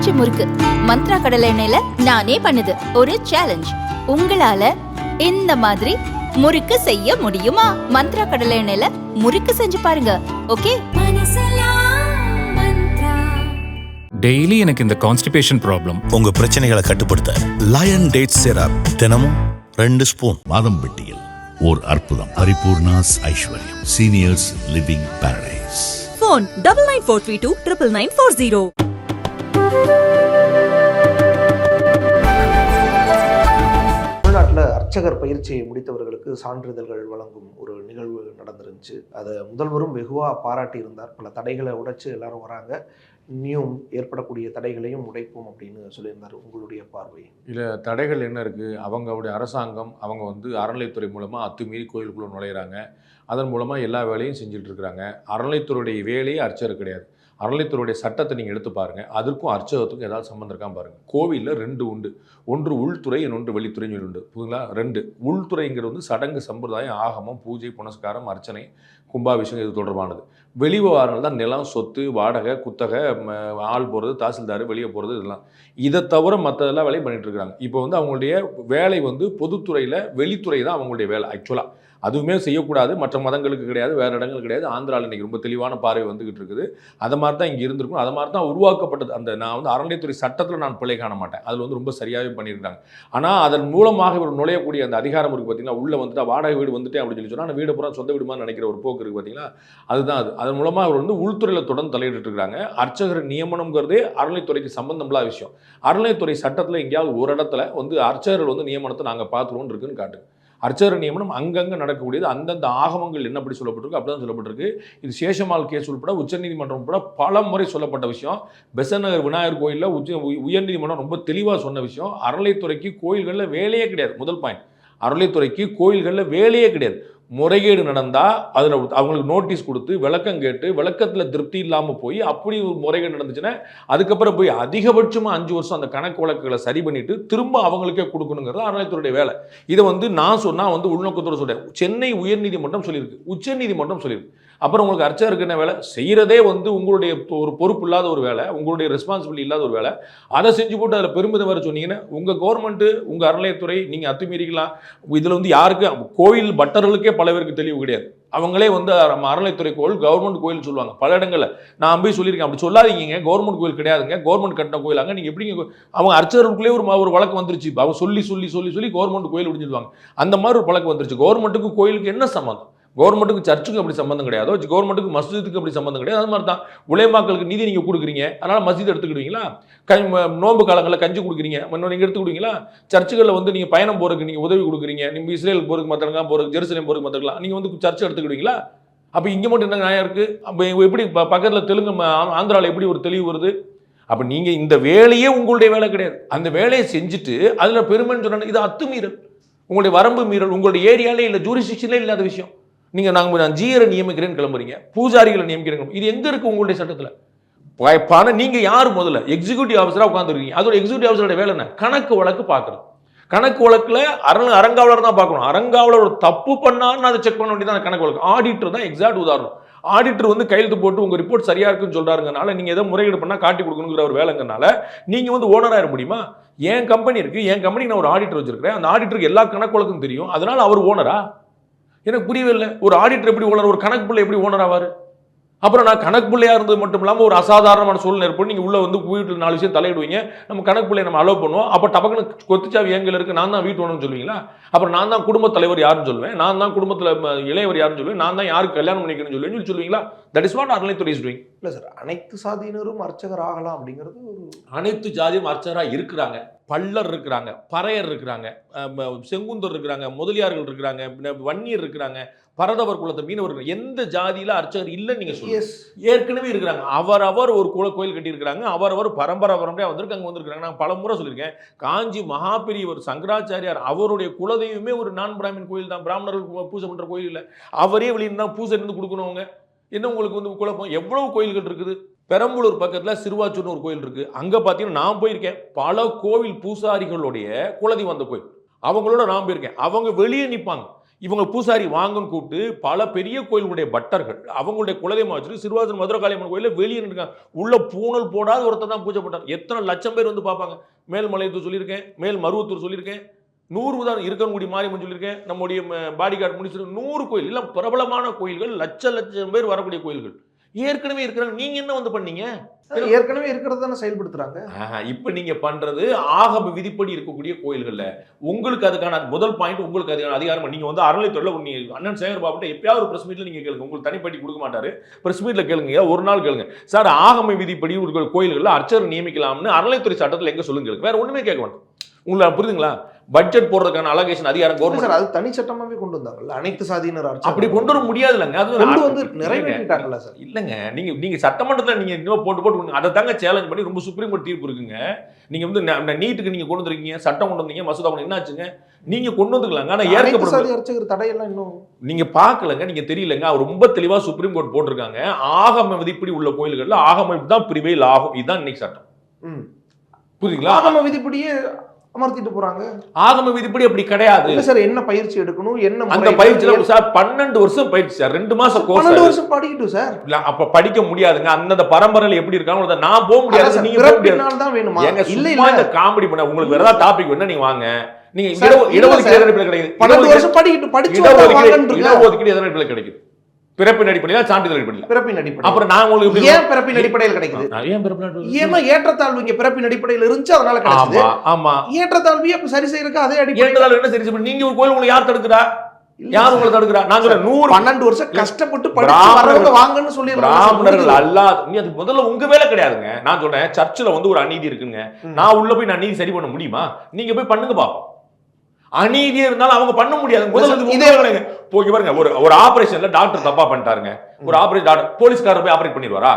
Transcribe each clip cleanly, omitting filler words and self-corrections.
பஞ்சு முறுக்கு மந்த்ரா கடலை எண்ணெயில நானே பண்ணுது. ஒரு சேலஞ்ச், உங்களால இந்த மாதிரி முறுக்கு செய்ய முடியுமா? மந்த்ரா கடலை எண்ணெயில முறுக்கு செஞ்சு பாருங்க. ஓகே. டெய்லி எனக்கு இந்த கான்ஸ்டிபேஷன் ப்ராப்ளம். உங்க பிரச்சனைகளை கட்டுப்படுத்த லயன் டேட் சிரப் தினமும் 2 ஸ்பூன். மாதம்பட்டியில் ஓர் அற்புதம். பரிபூர்ணாஸ் ஐஸ்வர்யம் சீனியர்ஸ் லிவிங் பாரடைஸ். Phone 994329 99940. தமிழ்நாட்டில் அர்ச்சகர் பயிற்சியை முடித்தவர்களுக்கு சான்றிதழ்கள் வழங்கும் ஒரு நிகழ்வு நடந்துருந்துச்சு. அதை முதல்வரும் வெகுவாக பாராட்டி இருந்தார். பல தடைகளை உடைச்சு எல்லாரும் வராங்க, இன்னும் ஏற்படக்கூடிய தடைகளையும் உடைப்போம் அப்படின்னு சொல்லியிருந்தார். உங்களுடைய பார்வை? இல்லை, தடைகள் என்ன இருக்குது? அவங்களுடைய அரசாங்கம் அவங்க அறநிலைத்துறை மூலமாக அத்துமீறி கோயிலுக்குள்ளே நுழையிறாங்க. அதன் மூலமாக எல்லா வேலையும் செஞ்சுட்டு இருக்கிறாங்க. அறநிலைத்துறையுடைய வேலையே அர்ச்சகர் கிடையாது. அறநிலைத்துறையுடைய சட்டத்தை நீங்கள் எடுத்து பாருங்கள், அதற்கும் அர்ச்சகத்துக்கும் ஏதாவது சம்மந்தம் இருக்கான்னு பாருங்கள். கோவிலில் 2 உண்டு. ஒன்று உள்துறை, இன்னொன்று வெளித்துறைன்னு சொல்லி உண்டு. புரியுங்களா? 2. உள்துறைங்கிறது சடங்கு சம்பிரதாயம், ஆகமம், பூஜை, புனஸ்காரம், அர்ச்சனை, கும்பாபிஷேகம், இது தொடர்பானது. வெளிவிவகாரங்கள் தான் நிலம், சொத்து, வாடகை, குத்தகை, ஆள் போகிறது, தாசில்தார், வெளியே போகிறது, இதெல்லாம். இதை தவிர மற்றதெல்லாம் வேலையும் பண்ணிட்டு இருக்கிறாங்க. இப்போ அவங்களுடைய வேலை பொதுத்துறையில் வெளித்துறை தான் அவங்களுடைய வேலை. ஆக்சுவலாக அதுவுமே செய்யக்கூடாது. மற்ற மதங்களுக்கு கிடையாது, வேறு இடங்களுக்கு கிடையாது. ஆந்திராவில் இன்றைக்கி ரொம்ப தெளிவான பார்வை வந்துக்கிட்டு இருக்குது. அதை மாதிரி தான் இங்கே இருந்திருக்கும். அதை மாதிரி தான் உருவாக்கப்பட்டது. அந்த நான் அறநிலைத்துறை சட்டத்தில் நான் பிழை காண மாட்டேன். அதில் ரொம்ப சரியாகவே பண்ணியிருக்காங்க. ஆனால் அதன் மூலமாக இவர் நுழையக்கூடிய அந்த அதிகாரம் இருக்குது பார்த்தீங்கன்னா, உள்ளே வந்துட்டு வாடகை வீடு வந்துட்டேன் அப்படின்னு சொல்லி சொன்னால், அந்த வீடு பூரா சொந்த வீடுமா நினைக்கிற ஒரு போக்கு இருக்குது பார்த்தீங்களா, அதுதான் அது. அதன் மூலமாக அவர் உள்துறையில் தொடர்ந்து தலையிட்டு இருக்காங்க. அர்ச்சகர் நியமனம்ங்கிறதே அறநிலைத்துறைக்கு சம்பந்தமில்லாத விஷயம். அறநிலைத்துறை சட்டத்தில் எங்கேயாவது ஒரு இடத்துல அர்ச்சகர்கள் நியமனத்தை நாங்கள் பார்த்துருவோம் இருக்குன்னு காட்டுங்க. அர்ச்சகர் நியமனம் அங்கங்கே நடக்கக்கூடியது. அந்தந்த ஆகமங்கள் என்ன அப்படி சொல்லப்பட்டிருக்கு அப்படி தான் சொல்லப்பட்டிருக்கு. இது சேஷமால் கேஸ் உட்பட உச்சநீதிமன்றம் உட்பட பல முறை சொல்லப்பட்ட விஷயம். பெசன்ட் நகர் விநாயகர் கோயிலில் உயர்நீதிமன்றம் ரொம்ப தெளிவாக சொன்ன விஷயம். அறநிலைத்துறைக்கு கோயில்களில் வேலையே கிடையாது. முதல் பாயிண்ட், அறநிலைத்துறைக்கு கோயில்களில் வேலையே கிடையாது. முறைகேடு நடந்தால் அதில் அவங்களுக்கு நோட்டீஸ் கொடுத்து விளக்கம் கேட்டு விளக்கத்தில் திருப்தி இல்லாமல் போய் அப்படி ஒரு முறைகேடு நடந்துச்சுன்னா அதுக்கப்புறம் போய் அதிகபட்சமாக 5 வருஷம் அந்த கணக்கு வழக்குகளை சரி பண்ணிவிட்டு திரும்ப அவங்களுக்கே கொடுக்கணுங்கிறது அறநிலைத்துறையுடைய வேலை. இதை நான் சொன்னால் உள்நோக்கத்தோடு சொல்கிறேன். சென்னை உயர்நீதிமன்றம் சொல்லியிருக்கு, உச்சநீதிமன்றம் சொல்லியிருக்கு. அப்புறம் உங்களுக்கு அர்ச்சகருக்கு என்ன வேலை? செய்கிறதே உங்களுடைய ஒரு பொறுப்பு இல்லாத ஒரு வேலை, உங்களுடைய ரெஸ்பான்சிபிலிட்டி இல்லாத ஒரு வேலை. அதை செஞ்சு போட்டு அதில் பெருமிதம் வேறு சொன்னீங்கன்னா உங்கள் கவர்மெண்ட்டு, உங்கள் அறநிலையத்துறை நீங்கள் அத்துமீறிக்கலாம். இதில் யாருக்கு கோயில் பட்டர்களுக்கே பல பேருக்கு தெளிவு கிடையாது. அவங்களே அறநிலைத்துறை கோயில் கவர்மெண்ட் கோயில் சொல்லுவாங்க பல இடங்களில். நான் போய் சொல்லியிருக்கேன், அப்படி சொல்லாதீங்க, கவர்மெண்ட் கோயில் கிடையாதுங்க, கவர்மெண்ட் கட்டின கோயிலாங்க. நீங்கள் எப்படிங்க அவங்க அர்ச்சகர்களுக்குள்ளே ஒரு வழக்கு வந்துருச்சு. அவங்க சொல்லி கவர்மெண்ட் கோயில் முடிஞ்சிடுவாங்க. அந்த மாதிரி ஒரு பழக்கம் வந்துருச்சு. கவர்மெண்ட்டுக்கு கோயிலுக்கு என்ன சம்மந்தம்? கவர்மெண்ட்டுக்கு சர்ச்சுக்கு அப்படி சம்பந்தம் கிடையாதோ, கவர்மெண்ட்டுக்கு மஸ்ஜிதுக்கு அப்படி சம்பந்தம் கிடையாது. அது மாதிரி தான் உலமாக்களுக்கு நீதி நீங்கள் கொடுக்குறீங்க, அதனால் மஸ்ஜித் எடுத்துக்கிடுவீங்களா? நோன்பு காலங்களில் கஞ்சி கொடுக்குறீங்க, நீங்கள் எடுத்துக்கிடுவீங்களா? சர்ச்சுகளில் நீங்கள் பயணம் போகிறதுக்கு நீங்கள் உதவி கொடுக்குறீங்க, நீங்கள் இஸ்ரேல் போகிறதுக்கு மற்றவங்க போகிறதுக்கு, ஜெருசலேம் போகிறதுக்கு மற்றவங்களா, நீங்கள் சர்ச்சை எடுத்துக்கிடுவீங்களா? அப்போ இங்கே மட்டும் என்ன நியாயம் இருக்குது? அப்போ எப்படி பக்கத்தில் தெலுங்கு ஆந்திராவில் எப்படி ஒரு தெளிவு வருது? அப்போ நீங்கள் இந்த வேலையே உங்களுடைய வேலை கிடையாது. அந்த வேலையை செஞ்சுட்டு அதில் பெருமைன்னு சொன்னால் இது அத்துமீறல், உங்களுடைய வரம்பு மீறல், உங்களுடைய ஏரியாலே இல்லை, ஜூரிஸ்டிக்ஷன்லே இல்லாத விஷயம். நான் ஜியரை நியமிக்கிறேன்னு கிளம்புறீங்க, பூஜாரிகளை நியமிக்கிறேன். இது எங்கே இருக்குது உங்களுடைய சட்டத்தில்? பணம் நீங்கள் யார்? முதல்ல எக்ஸிக்யூட்டிவ் ஆஃபீஸராக உட்காந்துருக்கீங்க. அதோட எக்ஸிக்யூட்டிவ் ஆஃபீஸரோட வேலை என்ன? கணக்கு வழக்கு பார்க்குறது. கணக்கு வழக்கில் அறங்காவலர் தான் பார்க்கணும். அறங்காவலர் ஒரு தப்பு பண்ணான்னு அதை செக் பண்ண வேண்டியதான் கணக்கு வழக்கு. ஆடிட்டர் தான் எக்ஸாக்ட் உதாரணம். ஆடிட்டர் கையெழுத்து போட்டு உங்கள் ரிப்போர்ட் சரியாக இருக்குன்னு சொல்கிறாருங்கனால நீங்கள் எதோ முறையீடு பண்ணால் காட்டி கொடுக்கணுங்கிற ஒரு வேலைங்கனால நீங்கள் ஓனராக முடியுமா? என் கம்பெனி இருக்குது, என் கம்பெனிக்கு நான் ஒரு ஆடிட்டர் வச்சிருக்கிறேன். அந்த ஆடிட்டருக்கு எல்லா கணக்கு வழக்கும் தெரியும், அதனால் அவர் ஓனரா? எனக்கு புரியவே இல்லை. ஒரு ஆடிட்டர் எப்படி ஓனர், ஒரு கணக்கு பிள்ளை எப்படி ஓனர் ஆவார்? அப்புறம் நான் கணக்கு பிள்ளையாக இருந்தது மட்டும் இல்லாமல் ஒரு அசாதாரணமான சூழ்நிலை ஏற்படும். நீங்கள் உள்ளே வீட்டில் 4 விஷயம் தலையிடுவீங்க, நம்ம கணக்கு பிள்ளையை நம்ம அலோவ் பண்ணுவோம். அப்போ டபக்குன்னு கொத்துச்சாவி எங்கே இருக்குது, நான் தான் வீட்டு ஓனர்னு சொல்லுவீங்களா? அப்புறம் நான் தான் குடும்பத் தலைவர் யாருன்னு சொல்லுவேன், நான் தான் குடும்பத்தில் இளையவர் யாருன்னு சொல்லுவேன், நான் தான் யாருக்கு கல்யாணம் பண்ணிக்கணும்னு சொல்லுவீங்களா? தட் இஸ் வாட் அறநிலைத்துறை இஸ் டூயிங். இல்லை சார், அனைத்து சாதியினரும் அர்ச்சகர் ஆகலாம் அப்படிங்கிறது அனைத்து ஜாதியும் அர்ச்சகராக இருக்கிறாங்க. பல்லர் இருக்கிறாங்க, பறையர் இருக்கிறாங்க, செங்குந்தர் இருக்கிறாங்க, முதலியார்கள் இருக்கிறாங்க, வன்னியர் இருக்கிறாங்க, பரதவர் குலத்தை மீனவர்கள். எந்த ஜாதியில் அர்ச்சகர் இல்லைன்னு நீங்கள் சொல்லுங்க. ஏற்கனவே இருக்கிறாங்க. அவரவர் ஒரு கோயில் கட்டியிருக்கிறாங்க, அவரவர் பரம்பரையாக வந்திருக்காங்க. நான் பல முறை சொல்லியிருக்கேன். காஞ்சி மகாபெரியவர் சங்கராச்சாரியார் அவருடைய குலதெய்வமே ஒரு நான் பிராமின் கோயில் தான். பிராமணர்கள் பூஜை பண்ணுற கோயில் இல்லை. அவரே வெளியிருந்து தான் பூஜை இருந்து கொடுக்கணுங்க. என்ன உங்களுக்கு குழப்பம்? எவ்வளவு கோயில்கள் இருக்குது. பெரம்பலூர் பக்கத்தில் சிறுவாச்சூர்னு ஒரு கோயில் இருக்குது. அங்கே பார்த்தீங்கன்னா நான் போயிருக்கேன். பல கோவில் பூசாரிகளுடைய குலதெய்வம் அந்த கோயில், அவங்களோட நான் போயிருக்கேன். அவங்க வெளியே நிற்பாங்க. இவங்க பூசாரி வாங்கன்னு கூப்பிட்டு பல பெரிய கோயிலுடைய பட்டர்கள் அவங்களுடைய குலதெய்வம் வச்சுட்டு சிறுவாசன் மதுரகாளியம்மன் கோயிலில் வெளியே இருக்காங்க. உள்ள பூணல் போடாத ஒருத்தர் தான் பூஜை பண்ணார். எத்தனை லட்சம் பேர் வந்து பார்ப்பாங்க. மேல்மலையத்தூர் சொல்லியிருக்கேன், மேல் மருவத்தூர் சொல்லியிருக்கேன், 100 தான் இருக்கன்குடி மாரியம்மன் சொல்லியிருக்கேன், நம்முடைய பாடிகார்டு முடிச்சு 100 கோயில் இல்லை பிரபலமான கோயில்கள், லட்சம் பேர் வரக்கூடிய கோயில்கள் ஏற்கனவே இருக்கிறாங்க. நீங்க என்ன வந்து பண்ணீங்க? ஏற்கனவே இருக்கிறது தானே செயல்படுத்துறாங்க. இப்ப நீங்க பண்றது ஆகம விதிப்படி இருக்கக்கூடிய கோயில்கள்ல உங்களுக்கு அதுக்கான முதல் பாயிண்ட், உங்களுக்கு அதுக்கான அதிகாரம். நீங்க வந்து அறநிலையத்துறையில அண்ணன் சேகர் பாபுட்ட எப்பயாவது ஒரு பிரஸ் மீட்ல நீங்க கேளுங்க. உங்களுக்கு தனிப்பட்டி கொடுக்க மாட்டாரு, பிரஸ் மீட்ல கேளுங்க, ஒரு நாள் கேளுங்க. சார் ஆகம விதிப்படி ஒரு கோயில்கள்ல அர்ச்சகர் நியமிக்கலாம்னு அறநிலையத்துறை சட்டத்துல எங்க சொல்லுங்க, வேற ஒண்ணுமே கேட்க வேண்டாம். உங்களுக்கு புரியுதுங்களா? பட்ஜெட் போடுறதுக்கான அலோகேஷன் அதிகாரம் கவர்மெண்ட் அது தனி சட்டமாவே கொண்டு வந்தாங்கல்ல, அனைத்து சாதியினர் அப்படி கொண்டு வர முடியாது இல்லங்க. அது வந்து நிறைவேற்றிட்டாங்கல்ல சார். இல்லங்க, நீங்க சட்டமன்றத்தில் நீங்க இன்னும் போட்டு அதை தாங்க சேலஞ்ச் பண்ணி ரொம்ப சுப்ரீம் கோர்ட் தீர்ப்பு இருக்குங்க. நீங்க வந்து நீட்டுக்கு நீங்க கொண்டு வந்திருக்கீங்க, சட்டம் கொண்டு வந்தீங்க, மசோதா கொண்டு என்ன ஆச்சுங்க? நீங்க கொண்டு வந்துக்கலாங்க. ஆனா ஏற்கப்படும் அர்ச்சகர் தடையெல்லாம் இன்னும் நீங்க பாக்கலங்க, நீங்க தெரியலங்க. அவர் ரொம்ப தெளிவா சுப்ரீம் கோர்ட் போட்டிருக்காங்க. ஆகம விதிப்படி உள்ள கோயில்கள்ல ஆகம தான் பிரிவேல் ஆகும். இதுதான் இன்னைக்கு சட்டம். புரியுதுங்களா? ஆகம விதிப்படியே அமர்த்திட்டு போறாங்க. ஆகம விதிப்படி அப்படி கிடையாது சார். என்ன பயிற்சி எடுக்கணும், என்ன அந்த பயிற்சியில சார் 12 வருஷம் பயிற்சி சார், 2 மாசம் கோர்ஸ். 12 வருஷம் படிக்கட்டும் சார். அப்ப படிக்க முடியாதுங்க. அந்த பரம்பரையில எப்படி இருக்காங்க நான் போக முடியாது. நீங்க போக முடியாது தான் வேணுமா? இல்ல இல்ல, இந்த காமெடி பண்ண உங்களுக்கு வேற ஏதாவது டாபிக் வேணா நீங்க வாங்க. நீங்க இடஒதுக்கீடு கிடைக்குது. 12 வருஷம் படிக்கட்டும், படிச்சு இடஒதுக்கீடு எதனால கிடைக்குது? பிறப்பின் அடிப்படையில், சான்றிதழ் அடிப்படையில். பிறப்பின் அடிப்படையில். அப்புறம் நான் உங்களுக்கு ஏன் பிறப்பின் அடிப்படையில் கிடைக்குது? ஏன்னா ஏற்றத்தாழ்வு இங்க பிறப்பின் அடிப்படையில் இருந்துச்சு, அதனால கிடைச்சது. ஆமா, ஏற்றத்தாழ்வு அப்ப சரி செய்யறதுக்கு அதே அடிப்படையில். ஏற்றத்தாழ்வு என்ன சரி செய்ய? நீங்க ஒரு கோயில் உங்களுக்கு யார் தடுக்குறா? யார் உங்களை தடுக்குறா? நான் சொல்றேன் 12 வருஷம் கஷ்டப்பட்டு படிச்சு வரவங்க வாங்கன்னு சொல்லி பிராமணர்கள் அல்லாத நீ அது முதல்ல உங்க வேலை கிடையாதுங்க. நான் சொல்றேன் சர்ச்சில் வந்து ஒரு அநீதி இருக்குங்க. நான் உள்ள போய் நான் நீதி சரி பண்ண முடியுமா? நீங்க போய் பண்ணுங்க பாப்போம். அநீதியே இருந்தாலும் அவங்க பண்ண முடியாது. முதல்ல போய் பாருங்க, ஒரு ஆபரேஷன்ல டாக்டர் தப்பா பண்ணிட்டாருங்க. ஒரு ஆபரேஷன் போலீஸ்காரர் போய் ஆபரேட் பண்ணிடுவாரா?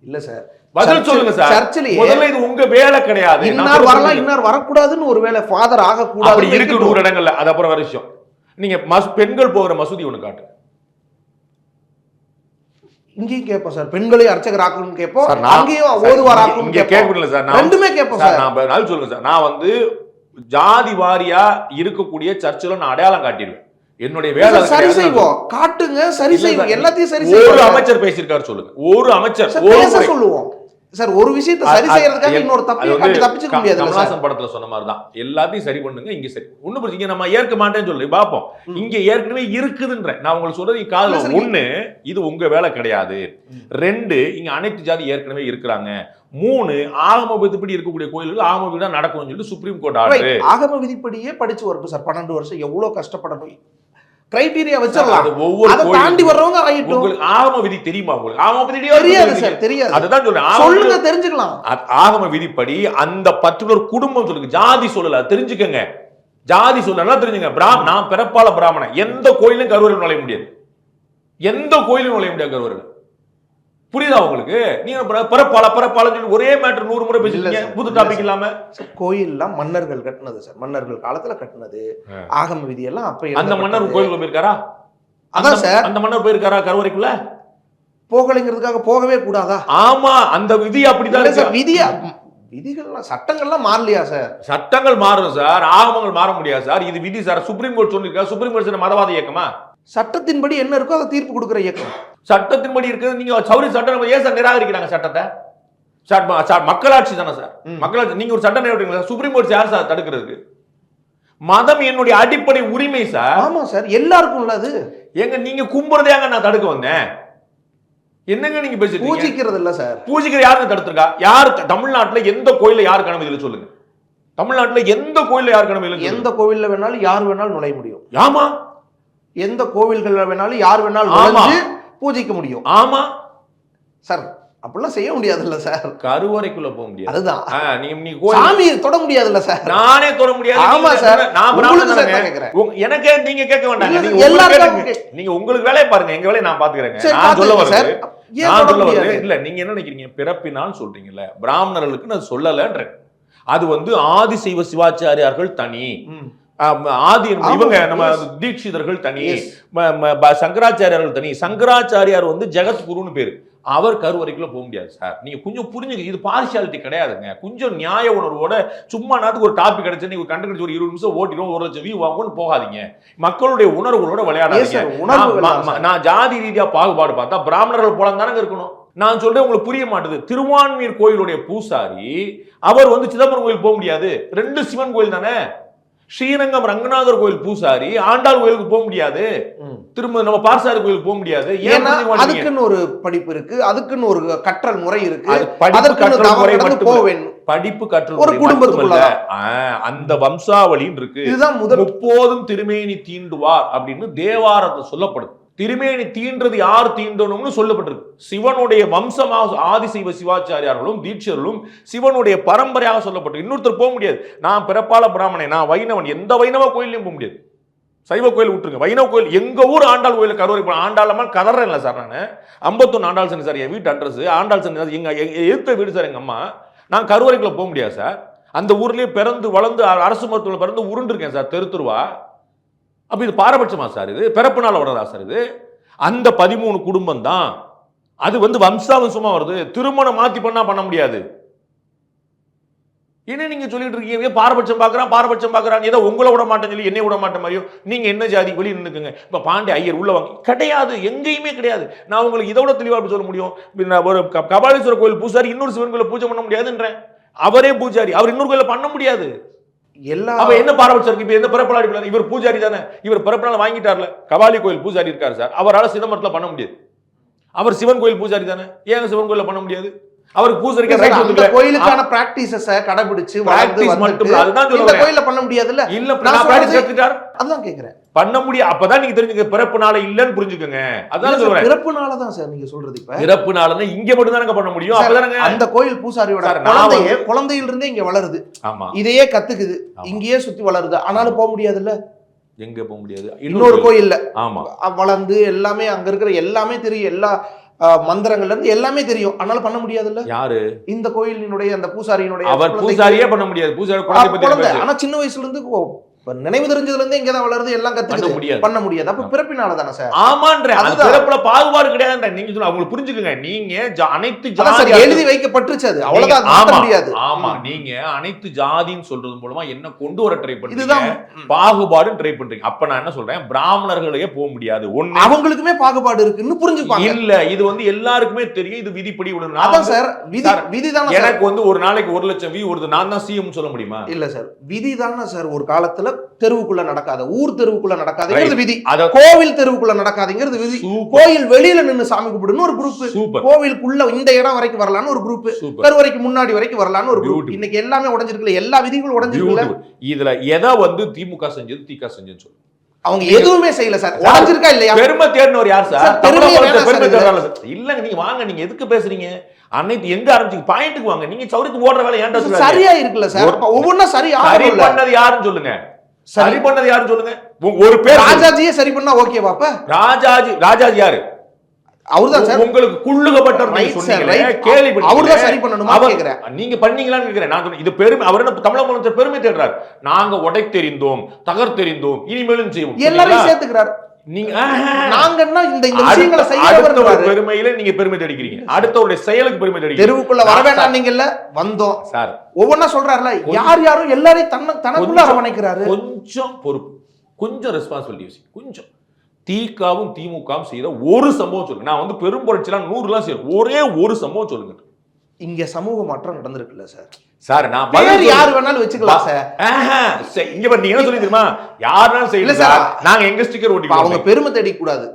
இல்ல சார். பதில் சொல்லுங்க சார். சர்ச்சிலே முதல்ல இது உங்க வேலை கிடையாது. இன்னார் வரலாம், இன்னார் வரக்கூடாதுன்னு ஒரு வேலை ஃபாதர் ஆக கூடாது. அப்படி இருக்கு 100 இடங்கள்ல. அது அப்புறம் வர விஷயம். நீங்க பெண்கள் போகிற மசூதி ஒண்ணு காட்டு. இங்கேயும் கேட்போம் சார். பெண்களை அர்ச்சகர் ஆக்கணும்னு கேட்போம், அங்கேயும் ஓதுவார் ஆக்கணும் இங்க கேட்கல சார். ரெண்டுமே கேட்போம் சார். நான் சொல்லுங்க சார். நான் வந்து ஜாதி வாரியா இருக்கக்கூடிய சர்ச்சில் நான் அடையாளம் காட்டிடுவேன். என்னுடைய வேலை சரி செய்வோம். காட்டுங்க, சரி செய்வோம். எல்லாத்தையும் சரி செய்வோம். ஒரு அமைச்சர் பேசியிருக்காரு சொல்லுங்க. ஒரு அமைச்சர் பேச சொல்லுவோம் சார். ஒரு விஷயத்தை சரி செய்யறதுக்காக இன்னொரு தப்பிச்சுக்க முடியாது. கமலஹாசன் படத்துல சொன்ன மாதிரி தான். எல்லாத்தையும் சரி பண்ணுங்க. இங்க சரி ஒண்ணு பிரச்சனை நம்ம ஏற்க மாட்டேன்னு சொல்லி பாப்போம். இங்க ஏற்கனவே இருக்குதுன்ற நான் உங்களுக்கு சொல்றது காதுல. 1 இது உங்க வேலை கிடையாது. 2 இங்க அனைத்து ஜாதி ஏற்கனவே இருக்கிறாங்க. 3 ஆகம விதிப்படி இருக்கக்கூடிய கோயில்கள் ஆகம விதி தான் நடக்கும்னு சொல்லிட்டு சுப்ரீம் கோர்ட் ஆர்டர். ஆகம விதிப்படியே படிச்சு வரட்டும் சார். 12 வருஷம் எவ்வளவு கஷ்டப்படணும். கிரைட்டீரியா வச்சிரலாம். ஒவ்வொரு தாண்டி வர்றவங்க ஆயிட்டும். உங்களுக்கு ஆகம விதி தெரியுமா? உங்களுக்கு ஆகம விதி தெரியாது சார். தெரியாது. அதுதான் சொல்றேன். சொல்லுங்க, தெரிஞ்சுக்கலாம். ஆகம விதிப்படி அந்த பர்టిక్యులர் குடும்பம் சொல்லுங்க. ஜாதி சொல்லல, தெரிஞ்சுக்கங்க. ஜாதி சொல்லனா தெரிஞ்சுங்க. நான் பிறப்பால பிராமணன். எந்த கோயிலும் கருவறையில் நுழைய முடியாது. எந்த கோயிலும் நுழைய முடியாது கருவறையில். புரியுதா உங்களுக்கு? நீங்க பிறப்பால சொல்லி ஒரே மேட்டர் 100 முறை பேசுறீங்க. புது டாபிக் இல்லாம. கோயில்லாம் மன்னர்கள் கட்டினது சார். மன்னர்கள் காலத்துல கட்டினது. ஆகம விதி எல்லாம் அப்ப அந்த மன்னர் கோயிலுக்குள்ள போயிருக்காரா? அதான் சார். அந்த மன்னர் போயிருக்காரா கருவறைக்குள்ள? போகலைங்கிறதுக்காக போகவே கூடாதா? ஆமா, அந்த விதி அப்படிதான் சார். விதிகள்லாம் சட்டங்கள்லாம் மாறலையா சார்? சட்டங்கள் மாறும் சார், ஆகமங்கள் மாற முடியாது சார். இது விதி சார். சுப்ரீம் கோர்ட் சொல்லிருக்கா. சுப்ரீம் கோர்ட் மதவாத இயக்கமா? சட்டத்தின்படி என்ன இருக்கோ அதை தீர்ப்பு கொடுக்கிற இயக்கம். சட்டத்தின்படி இருக்குது. நீங்க சௌரி சட்டம் ஏன் சார் நிராகரிக்கிறாங்க சட்டத்தை? மக்களாட்சி தானே சார். மக்களாட்சி. நீங்க ஒரு சட்டம் நிறைவேற்றீங்களா? சுப்ரீம் கோர்ட் யார் சார் தடுக்கிறதுக்கு? மதம் என்னுடைய அடிப்படை உரிமை சார். ஆமா சார், எல்லாருக்கும் உள்ளது. எங்க நீங்க கும்புறதே நான் தடுக்க வந்தேன். என்னங்க நீங்க பேசுறீங்க? பூஜிக்கிறது இல்ல சார். பூஜிக்கிற யாருங்க தடுத்துருக்கா? யாரு தமிழ்நாட்டுல எந்த கோயில யாருக்கு அனுமதி இல்லை சொல்லுங்க? தமிழ்நாட்டுல எந்த கோயில யாருக்கு அனுமதி இல்லை? எந்த கோவில்ல வேணாலும் யார் வேணாலும் நுழைய முடியும். ஆமா. எந்த கோவில்கள் வேணாலும் யார் வேணாலும் நுழைஞ்சு பூஜிக்க முடியும். ஆமா சார். அப்படிலாம் செய்ய முடியாதுல்ல சார். கருவறைக்குள்ள போக முடியாது. அதுதான். நீங்க சாமி தொட முடியாதுல்ல சார். நானே தொட முடியாது. ஆமா சார். நான் கேக்குறேன். எனக்கு நீங்க கேட்க வேண்டாம். நீங்க உங்களுக்கு வேலையை பாருங்க. எங்க வேலையை நான் பாத்துக்கிறேன். நான் சொல்ல வரேன். இல்ல நீங்க என்ன நினைக்கிறீங்க? பிறப்பினால் சொல்றீங்கல்ல, பிராமணர்களுக்கு நான் சொல்லலன்றேன். அது வந்து ஆதிசைவ சிவாச்சாரியார்கள் தனி, ஆதி இவங்க நம்ம தீட்சிதர்கள் தனி, சங்கராச்சாரியார்கள் தனி. சங்கராச்சாரியார் வந்து ஜெகத்குருன்னு பேரு. அவர் கருவறைக்குள்ள போக முடியாது சார். நீங்க கொஞ்சம் புரிஞ்சுங்க, இது பார்ஷியாலிட்டி கிடையாதுங்க. கொஞ்சம் நியாய உணர்வோட சும்மா நாட்டுக்கு ஒரு டாபிக் கிடைச்சு நீங்க கண்டுபிடிச்சு ஒரு 20 நிமிஷம் ஓட்டிடும் 1 லட்சம் வியூ வாங்கும்னு போகாதீங்க. மக்களுடைய உணர்வுகளோட விளையாடாதீங்க. நான் ஜாதி ரீதியா பாகுபாடு பார்த்தா பிராமணர்கள் போல தானங்க இருக்கணும். நான் சொல்றேன், உங்களுக்கு புரிய மாட்டுது. திருவான்மீர் கோயிலுடைய பூசாரி அவர் வந்து சிதம்பரம் கோயில் போக முடியாது, 2 சிவன் கோயில் தானே. ஸ்ரீரங்கம் ரங்கநாதர் கோயில் பூசாரி ஆண்டாள் கோயிலுக்கு போக முடியாது, திரும்ப நம்ம பார்சாரி கோயிலுக்கு போக முடியாது. ஏன்னா அதுக்குன்னு ஒரு படிப்பு இருக்கு, அதுக்குன்னு ஒரு கற்றல் முறை இருக்கு. படிப்பு கற்றல் ஒரு குடும்பத்துக்குள்ள அந்த வம்சாவளின்னு இருக்கு. இதுதான் முப்போதும் திருமேனி தீண்டுவார் அப்படின்னு தேவாரத்தை சொல்லப்படுது. திருமேனி தீன்றது யார் தீண்டணும்னு சொல்லப்பட்டிருக்கு. சிவனுடைய வம்சமாக ஆதிசைவ சிவாச்சாரியார்களும் தீட்சர்களும் சிவனுடைய பரம்பரையாக சொல்லப்பட்டிருக்கு. இன்னொருத்தர் போக முடியாது. நான் பிறப்பால பிராமணன், நான் வைணவன், எந்த வைணவ கோயிலையும் போக முடியாது. சைவ கோயில் விட்டுருங்க, வைணவ கோயில் எங்க ஊர் ஆண்டாள் கோயில் கருவறை ஆண்டாளமா கதறேன் இல்லை சார். நான் 51 ஆண்டாள் சனி சார், என் வீட்டு அட்ரஸ் ஆண்டாள் சனி, எங்க எதிர்த்த வீடு சார் எங்க அம்மா. நான் கருவறைக்குள்ள போக முடியாது சார். அந்த ஊர்லயே பிறந்து வளர்ந்து அரசு மருத்துவத்தில் பிறந்து உருண்டிருக்கேன் சார், தெருத்துருவா. அப்ப இது பாரபட்சமா சார்? இது பிறப்புனால வர்றதா சார்? இது அந்த 13 குடும்பம் தான். அது வந்து வம்சாவம்சமா வருது. திருமணம் மாத்தி பண்ண முடியாது. என்ன நீங்க சொல்லிட்டு இருக்கீங்க? பாரபட்சம் பாக்குறான் ஏதோ உங்களை விட மாட்டேன்னு சொல்லி என்னை விட மாட்டேன் மாதிரியோ. நீங்க என்ன ஜாதி வெளியே நின்னுக்குங்க. இப்ப பாண்டே ஐயர் உள்ள வாங்க கிடையாது, எங்கேயுமே கிடையாது. நான் உங்களுக்கு இதோட தெளிவா சொல்ல முடியும். ஒரு கபாலீஸ்வரர் கோயில் பூசாரி இன்னொரு சிவன் கோயில பூஜை பண்ண முடியாதுன்றேன். அவரே பூஜாரி, அவர் இன்னொரு கோயில பண்ண முடியாது. என்ன பாரபட்சம் இருக்கு? இப்ப எந்த பிறப்பலாடி இவர் பூஜாரி தானே, இவர் பிறப்பனால வாங்கிட்டார்ல. கபாலி கோயில் பூஜாரி இருக்காரு சார், அவரால் சிதம்பரத்துல பண்ண முடியாது. அவர் சிவன் கோயில் பூஜாரி தானே, ஏன் சிவன் கோயில பண்ண முடியாது? அவருக்கு பூசரிக்க கோயிலுக்கான பிராக்டிசஸ கடைபிடிச்சு கோயில பண்ண முடியாதுல்ல. இல்ல அதான் கேக்குறேன், பண்ண முடியும். அப்பதான் நீங்க தெரிஞ்சுக்க பிறப்புனால இல்லன்னு புரிஞ்சுக்கோங்க. அதான் சொல்றேன், பிறப்புனால தான் சார் நீங்க சொல்றது. இப்ப பிறப்புனால இங்க மட்டும் தானங்க பண்ண முடியும். அப்பதானங்க அந்த கோயில் பூசாரியோட குழந்தையில இருந்தே இங்க வளருது. ஆமா, இதையே கத்துக்குது, இங்கேயே சுத்தி வளருது. ஆனாலும் போக முடியாதுல்ல. எங்க போக முடியாது? இன்னொரு கோயில்ல ஆமா வளர்ந்து எல்லாமே அங்க இருக்கிற எல்லாமே தெரியும், எல்லா மந்திரங்கள்ல இருந்து எல்லாமே தெரியும். ஆனாலும் பண்ண முடியாதுல்ல. யாரு? இந்த கோயிலினுடைய அந்த பூசாரியினுடைய அவர் பூசாரியே பண்ண முடியாது. பூசாரி குழந்தை ஆனா சின்ன வயசுல இருந்து நினைவு தெரிஞ்சதுல இருந்து இங்கதான் வளருது, எல்லாம் கத்துக்கிட்டு பண்ண முடியாது. அப்ப பிறப்பினால தானே சார்? ஆமான்ற பிறப்புல பாகுபாடு கிடையாது. நீங்க சொல்ல அவங்களுக்கு புரிஞ்சுக்கங்க. நீங்க அனைத்து ஜாதி எழுதி வைக்கப்பட்டுச்சு, அது அவ்வளவுதான், மாத்த முடியாது. ஆமா, நீங்க அனைத்து ஜாதின்னு சொல்றது மூலமா என்ன கொண்டு வர ட்ரை பண்றீங்க? இதுதான் பாகுபாடு ட்ரை பண்றீங்க. அப்ப நான் என்ன சொல்றேன், பிராமணர்களையே போக முடியாது. ஒண்ணு அவங்களுக்குமே பாகுபாடு இருக்குன்னு புரிஞ்சுப்பாங்க. இல்ல, இது வந்து எல்லாருக்குமே தெரியும். இது விதிப்படி விடணும். அதான் சார், விதிதானே. எனக்கு வந்து ஒரு நாளைக்கு 1 லட்சம் வியூ வருது, நான் தான் சிஎம் சொல்ல முடியுமா? இல்ல சார், விதிதானே சார். ஒரு காலத்துல தெருவுக்குள்ள நடக்காத, ஊர் தெருவுக்குள்ள நடக்காதுங்கிறது விதி. கோவில் தெருவுக்குள்ள நடக்காதுங்கிறது விதி. கோயில் வெளியில நின்னு சாமி கும்பிடுன்னு ஒரு குரூப், கோவிலுக்குள்ள இந்த இடம் வரைக்கும் வரலான்னு ஒரு குரூப், கருவறைக்கு முன்னாடி வரைக்கும் வரலான்னு ஒரு குரூப். இன்னைக்கு எல்லாமே உடைஞ்சிருக்குல்ல, எல்லா விதிகளும் உடைஞ்சிருக்குல்ல. இதுல எதை வந்து திமுக செஞ்சது, திக செஞ்சதுன்னு சொல்லு. அவங்க எதுவுமே செய்யல சார். உடைஞ்சிருக்கா இல்லையா? பெருமை தேடினவர் யார் சார்? பெருமை தேடுறாங்க. இல்லங்க, நீங்க வாங்க, நீங்க எதுக்கு பேசுறீங்க? அனைத்து எங்க ஆரம்பிச்சு பாயிண்ட்க்கு வாங்க. நீங்க சௌரிக்கு ஓடுற வேலை ஏன்டா சொல்றீங்க? சரியா இருக்குல்ல சார். ஒவ்வொன்னா சரி பண்ணது யாருன்னு சொல்லுங்க. சரி பண்ணது யாருன்னு சொல்லுங்க. ஒரு பேர் ராஜாஜியே சரி பண்ணா ஓகேவா? அப்ப ராஜாஜி யாரு? அவர்தான் சார். உங்களுக்கு குள்ளுகப்பட்டவர் நீங்க சொன்னீங்க, கேள்வி அவர்தான் சரி பண்ணணுமா கேக்குறேன். நீங்க பண்ணீங்களான்னு கேக்குறேன். நான் இது பெருமை. அவர் என்ன தமிழக முதலமைச்சர் பெருமை தேடுறாரு. நாங்க உடைத்தெறிந்தோம், தகர்த்தெறிந்தோம், இனிமேலும் செய்வோம். எல்லாரையும் சேர்த்துக்கிறார். நீங்க நாங்கன்னா இந்த விஷயங்களை செய்யறவர் பெருமையில நீங்க பெருமை தேடிக்கிறீங்க, அடுத்தவருடைய செயலுக்கு பெருமை தேடிக்கிறீங்க. தெருவுக்குள்ள வர வேண்டாம் நீங்கல்ல, வந்தோம் சார். ஒவ்வொன்னா சொல்றாருல, யாரும் எல்லாரையும் தனக்குள்ள அரவணைக்கிறாரு. கொஞ்சம் பொறுப்பு, கொஞ்சம் ரெஸ்பான்சிபிலிட்டி, கொஞ்சம். திகவும் திமுகவும் செய்த ஒரு சம்பவம் சொல்லுங்க. நான் வந்து பெரும் புரட்சிலாம் 100லாம் செய்யணும், ஒரே ஒரு சம்பவம் சொல்லுங்க. இங்க சமூக மாற்றம் நடந்திருக்குல்ல சார். சார் நான் பேர் யார் வேணாலும் வச்சுக்கலாம் சார். இங்க பாரு, நீங்க என்ன சொல்லி தெரியுமா? யாருனாலும் செய்யல சார். நாங்க எங்க ஸ்டிக்கர் ஓட்டிக்கலாம். அவங்க பெருமை தேடி கூடாது.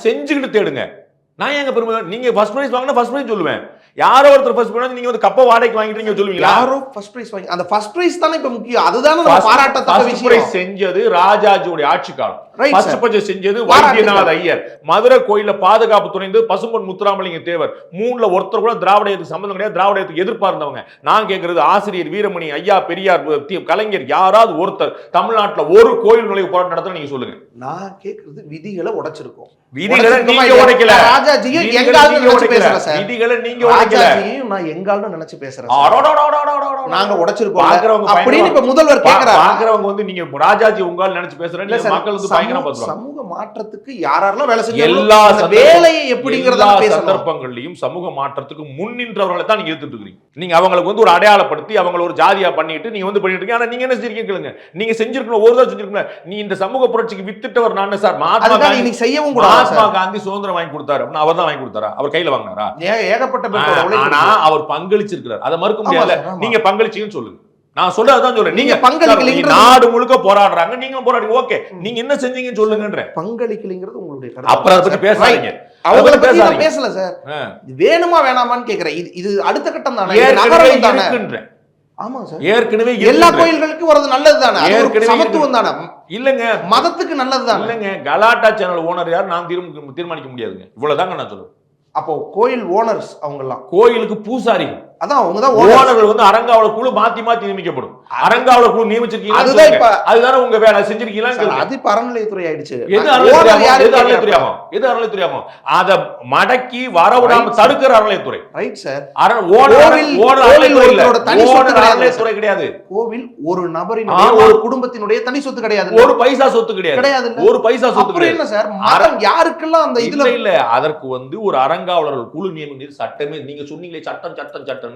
செஞ்சுக்கிட்டு தேடுங்க. நான் எங்க பெருமை? நீங்க ஃபர்ஸ்ட் பிரைஸ் வாங்கினா ஃபர்ஸ்ட் பிரைஸ் சொல்லுவேன். யாரோ ஒருத்தர் ஃபர்ஸ்ட் பிரைஸ், நீங்க வந்து கப்ப வாடகைக்கு வாங்கிட்டு நீங்க சொல்லுவீங்களா? யாரோ ஃபர்ஸ்ட் பிரைஸ் வாங்கி, அந்த ஃபர்ஸ்ட் பிரைஸ் தானே இப்ப முக்கியம். அதுதானே நம்ம பாராட்டத்தக்க விஷயம். பிரைஸ் செஞ்சது ராஜாஜியோட ஆட்சி காலம். ஃபர்ஸ்ட் பிரைஸ் செஞ்சது வைத்தியநாத ஐயர். மதுரை கோயில்ல பாதுகாப்பு துணைந்து பசும்பொன் முத்துராமலிங்க தேவர். 3ல ஒருத்தர் கூட திராவிடத்துக்கு சம்பந்தம் கிடையாது, திராவிடத்துக்கு எதிர்ப்பா இருந்தவங்க. நான் கேட்கறது, ஆசிரியர் வீரமணி, ஐயா பெரியார், கலைஞர், யாராவது ஒருத்தர் தமிழ்நாட்டுல ஒரு கோயில் நுழைவு போராட்டம் நடத்த நீங்க சொல்லுங்க. நான் கேட்கறது விதிகளை உடைச்சிருக்கோம். விதிகளை நீங்க உடைக்கல. ராஜாஜியும் எங்க ஆளுங்க வச்சு பேசல சார். விதிகளை நீங்க ராஜாஜியையும் நான் எங்காலும் நினைச்சு பேசுறேன் நாங்க உடைச்சிருக்கோம் பாக்குறவங்க அப்படின்னு இப்ப முதல்வர் கேக்குறாரு. பாக்குறவங்க வந்து நீங்க ராஜாஜி உங்களால நினைச்சு பேசுறேன் மக்கள் வந்து பயங்கரமா பேசுறாங்க. சமூக மாற்றத்துக்கு யாரெல்லாம் வேலை செஞ்சாலும் எல்லா வேலையை எப்படிங்கறத பேசணும். சந்தர்ப்பங்கள்லயும் சமூக மாற்றத்துக்கு முன் நின்றவர்களை தான் நீங்க எடுத்துட்டு இருக்கீங்க. நீங்க அவங்களுக்கு வந்து ஒரு அடையாளப்படுத்தி அவங்களை ஒரு ஜாதியா பண்ணிட்டு நீங்க வந்து பண்ணிட்டு இருக்கீங்க. ஆனா நீங்க என்ன செஞ்சிருக்கீங்க கேளுங்க. நீங்க செஞ்சிருக்கணும் ஒரு தான் செஞ்சிருக்கணும். நீ இந்த சமூக புரட்சிக்கு வித்துட்டவர் நான் சார். மகாத்மா காந்தி செய்யவும் கூட மகாத்மா காந்தி சுதந்திரம் வாங்கி கொடுத்தாரு. அவர் தான் வாங்கி கொடுத்தாரா? அவர் கையில வாங்கினாரா? ஏகப்பட்ட பேர். ஆனா அவர் பங்களிச்சிருக்கிறார். அதை மறுக்க முடியல. நீங்க பங்களிச்சீங்கன்னு சொல்லுங்க. நான் சொல்றதான் சொல்றேன். நீங்க பங்களிக்கல. நாடு முழுக்க போராடுறாங்க, நீங்களும் போராடுங்க. ஓகே, நீங்க என்ன செஞ்சீங்கன்னு சொல்லுங்கன்ற. பங்களிக்கலங்கிறது உங்களுடைய கருத்து. அப்புறம் அதை பத்தி பேசாதீங்க. அவங்கள பத்தி நான் பேசல சார். வேணுமா வேணாமான்னு கேக்குறேன். இது அடுத்த கட்டம் தானே. நகரம் தானே. ஆமா சார். ஏற்கனவே எல்லா கோயில்களுக்கும் வரது நல்லது தானே. சமத்துவம் தானே. இல்லங்க, மதத்துக்கு நல்லது தானே. இல்லங்க, கலாட்டா சேனல் ஓனர் யார் நான் தீர்மானிக்க முடியாதுங்க. இவ்வளவுதாங்க நான் சொல்லுவேன். அப்போ கோயில் ஓனர்ஸ் அவங்க எல்லாம் கோயிலுக்கு பூசாரிகள். அதான் அவங்க தான் ஓனர்கள். வந்து அரங்காவலர் குழு மாத்தி மாத்தி நியமிக்கப்படும். அரங்காவலர் குழு நியமிச்சிருக்கீங்க. அதுதானே உங்க வேலை செஞ்சிருக்கீங்களா? அது இப்ப அறநிலையத்துறை ஆயிடுச்சு. எது அறநிலையத்துறை ஆகும்? எது அறநிலையத்துறை ஆகும்? அத மடக்கி வரவிடாம தடுக்கிற அறநிலையத்துறை. Right sir. அறநிலையத்துறை கிடையாது. கோவில் ஒரு நபரின் ஒரு குடும்பத்தினுடைய தனி சொத்து கிடையாது. ஒரு பைசா சொத்து கிடையாது. ஒரு பைசா சொத்து கிடையாது. என்ன சார் மரம் யாருக்கெல்லாம் அந்த இதுல இல்ல. அதற்கு வந்து ஒரு அரங்காவலர்கள் குழு நியமனம் சட்டமே. நீங்க சொன்னீங்களே சட்டம் சட்டம் சட்டம்,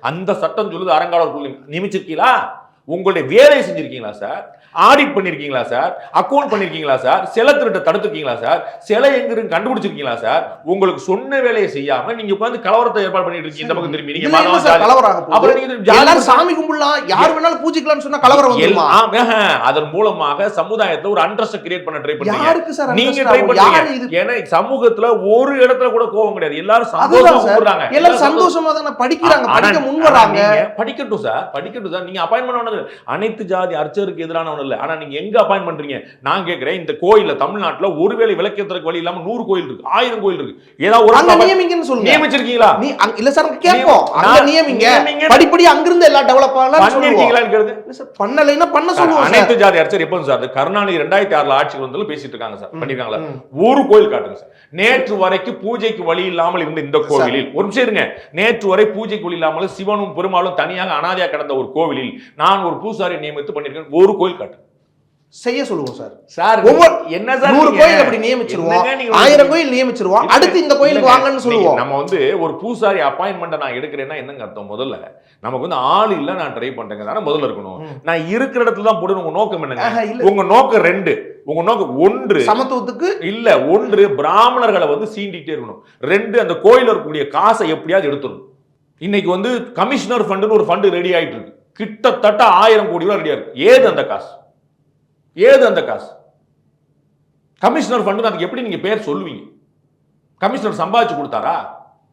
அந்த சட்டம் சொல்லுது அரங்காவலர் குழு நியமிச்சிருக்கீங்களா? உங்களுடைய வேலையை செஞ்சிருக்கீங்களா சார்? ஆடிட் பண்ணிருக்கீங்களா சார்? அக்கவுண்ட் பண்ணிருக்கீங்களா சார்? சிலை திருட்ட தடுத்துருக்கீங்களா சார்? சிலை எங்க இருக்கு கண்டுபிடிச்சிருக்கீங்களா சார்? உங்களுக்கு சொன்ன வேலையை செய்யாம நீங்க உட்கார்ந்து கலவரத்தை ஏற்பாடு பண்ணிட்டு இருக்கீங்க. இந்த பக்கம் திரும்பி நீங்க அப்புறம் நீங்க சாமி கும்பிடலாம், யார் வேணாலும் பூஜிக்கலாம்னு சொன்னா கலவரம் வந்துருமா? அதன் மூலமாக சமுதாயத்துல ஒரு அண்டர்ஸ்டாண்ட் கிரியேட் பண்ண ட்ரை பண்றீங்க. நீங்க ட்ரை பண்றீங்க. ஏன்னா சமூகத்துல ஒரு இடத்துல கூட கோபம் கிடையாது. எல்லாரும் சந்தோஷமா கூப்பிடுறாங்க. எல்லாரும் சந்தோஷமா தான் படிக்கிறாங்க, படிக்க முன் வராங்க. படிக்கட்டும் சார், படிக்கட்டும் சார். நீங்க அப்பாயின்மெண்ட் பண்ணது அனைத்து ஜாதி அர்ச்சகருக்கு எதிரானவன் இல்ல. ஆனா நீங்க எங்க அப்பாயின்ட் பண்றீங்க? நான் கேக்குறேன், இந்த கோயில்ல தமிழ்நாட்டுல ஒருவேளை விளக்கேற்றதுக்கு வழி இல்லாம 100 கோயில் இருக்கு, 1000 கோயில் இருக்கு. ஏதாவது ஒரு நியமிங்கன்னு சொல்லுங்க. நியமிச்சிருக்கீங்களா? நீ இல்ல சார் கேட்போம். அங்க நியமிங்க, படிப்படி அங்க இருந்து எல்லாம் டெவலப் ஆகலாம் பண்ணிருக்கீங்களான்னு சார். பண்ணலைன்னா பண்ண சொல்லுவோம். அனைத்து ஜாதி அர்ச்சகர் எப்போ சார்? கருணாநிதி 2006 ஆட்சிக்கு வந்தாலும் பேசிட்டு இருக்காங்க சார். பண்ணிருக்காங்களா? ஒரு கோயில் காட்டுங்க சார். நேற்று வரைக்கும் பூஜைக்கு வழி இல்லாமல் இருந்த இந்த கோவிலில் ஒரு நிமிஷம் இருங்க. நேற்று வரை பூஜைக்கு வழி இல்லாமல் சிவனும் பெருமாளும் தனியாக அனாதையா கிடந்த ஒரு கோவிலில் நான் ஒரு பூசாரி நியமித்து பண்ணிருக்கேன். ஒரு கோயில் காட்டு செய்ய சொல்லுவோம் சார். சார் என்ன சார் 100 கோயில் அப்படி நியமிச்சிருவோம், 1000 கோயில் நியமிச்சிருவோம். அடுத்து இந்த கோயிலுக்கு வாங்கன்னு சொல்லுவோம். நம்ம வந்து ஒரு பூசாரி அப்பாயின்மெண்ட் நான் எடுக்கிறேன்னா என்னங்க அர்த்தம்? முதல்ல நமக்கு வந்து ஆள் இல்ல, நான் ட்ரை பண்றேங்க தானே முதல்ல இருக்கணும். நான் இருக்கிற இடத்துல தான் போடுற. உங்க நோக்கம் என்னங்க? உங்க நோக்கம் 2. உங்க நோக்கம் 1 சமத்துவத்துக்கு இல்ல, 1 பிராமணர்களை வந்து சீண்டிட்டே இருக்கணும். 2 அந்த கோயில இருக்கக்கூடிய காசை எப்படியாவது எடுத்துடணும். இன்னைக்கு வந்து கமிஷனர் ஃபண்டுன்னு ஒரு ஃபண்டு ரெடி ஆயிட்டு இருக்கு. கிட்டத்தட்ட 1000 கோடி ரூபாய் ரெடியா இருக்கு. ஏது அந்த காசு? ஏது அந்த காசு? கமிஷனர் ஃபண்டு அதுக்கு எப்படி நீங்க பேர் சொல்லுவீங்க? கமிஷனர் சம்பாதிச்சு கொடுத்தாரா?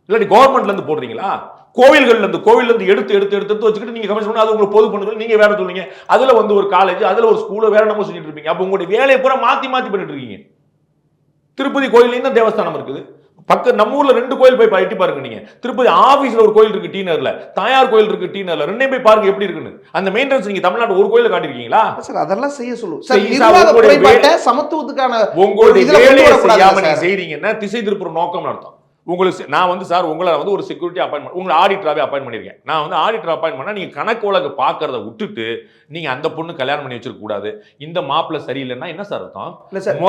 இல்லாட்டி கவர்மெண்ட்ல இருந்து போடுறீங்களா? கோவில்கள்ல இருந்து எடுத்து வச்சுக்கிட்டு நீங்க கமிஷன் பண்ணி அது உங்களுக்கு பொது பண்ணுறது நீங்க வேற சொல்லுவீங்க. அதுல வந்து ஒரு காலேஜ், அதுல ஒரு ஸ்கூல வேற நம்ம செஞ்சுட்டு இருப்பீங்க. அப்ப உங்களுடைய வேலையை பூரா மாத்தி பண்ணிட்டு இருக்கீங்க. திருப்பதி கோயிலையும் தான் தேவஸ்தானம் இருக்குது. பக்கம் நம்ம ஊர்ல 2 கோயில் போய் எட்டி பாருங்க. நீங்க திருப்பதி ஆபீஸ்ல ஒரு கோயில் இருக்கு டீனர்ல, தாயார் கோயில் இருக்கு டீனர்ல, 2 போய் பாருங்க எப்படி இருக்குன்னு. அந்த மெயின்டெனன்ஸ் நீங்க தமிழ்நாடு ஒரு கோயில காட்டிருக்கீங்களா சார்? அதெல்லாம் செய்ய சொல்லுங்க. சமத்துவத்துக்கான உங்களுடைய வேலையை செய்யாம நீங்க செய்றீங்கன்னா திசை திருப்புற நோக்கம் அர்த்தம். உங்களுக்கு நான் வந்து சார் உங்களை வந்து ஒரு செக்யூரிட்டி அப்பாயின்மெண்ட், உங்களை ஆடிட்டராகவே அப்பாயின்ட் பண்ணியிருக்கேன். நான் வந்து ஆடிட்டர் அப்பாயின்ட் பண்ணால் நீங்கள் கணக்கு வழக்கு பார்க்கறத விட்டுட்டு நீங்கள் அந்த பொண்ணு கல்யாணம் பண்ணி வச்சிருக்க கூடாது, இந்த மாப்பிள்ள சரியில்லைன்னா என்ன சார் அர்த்தம்? இல்லை சார்,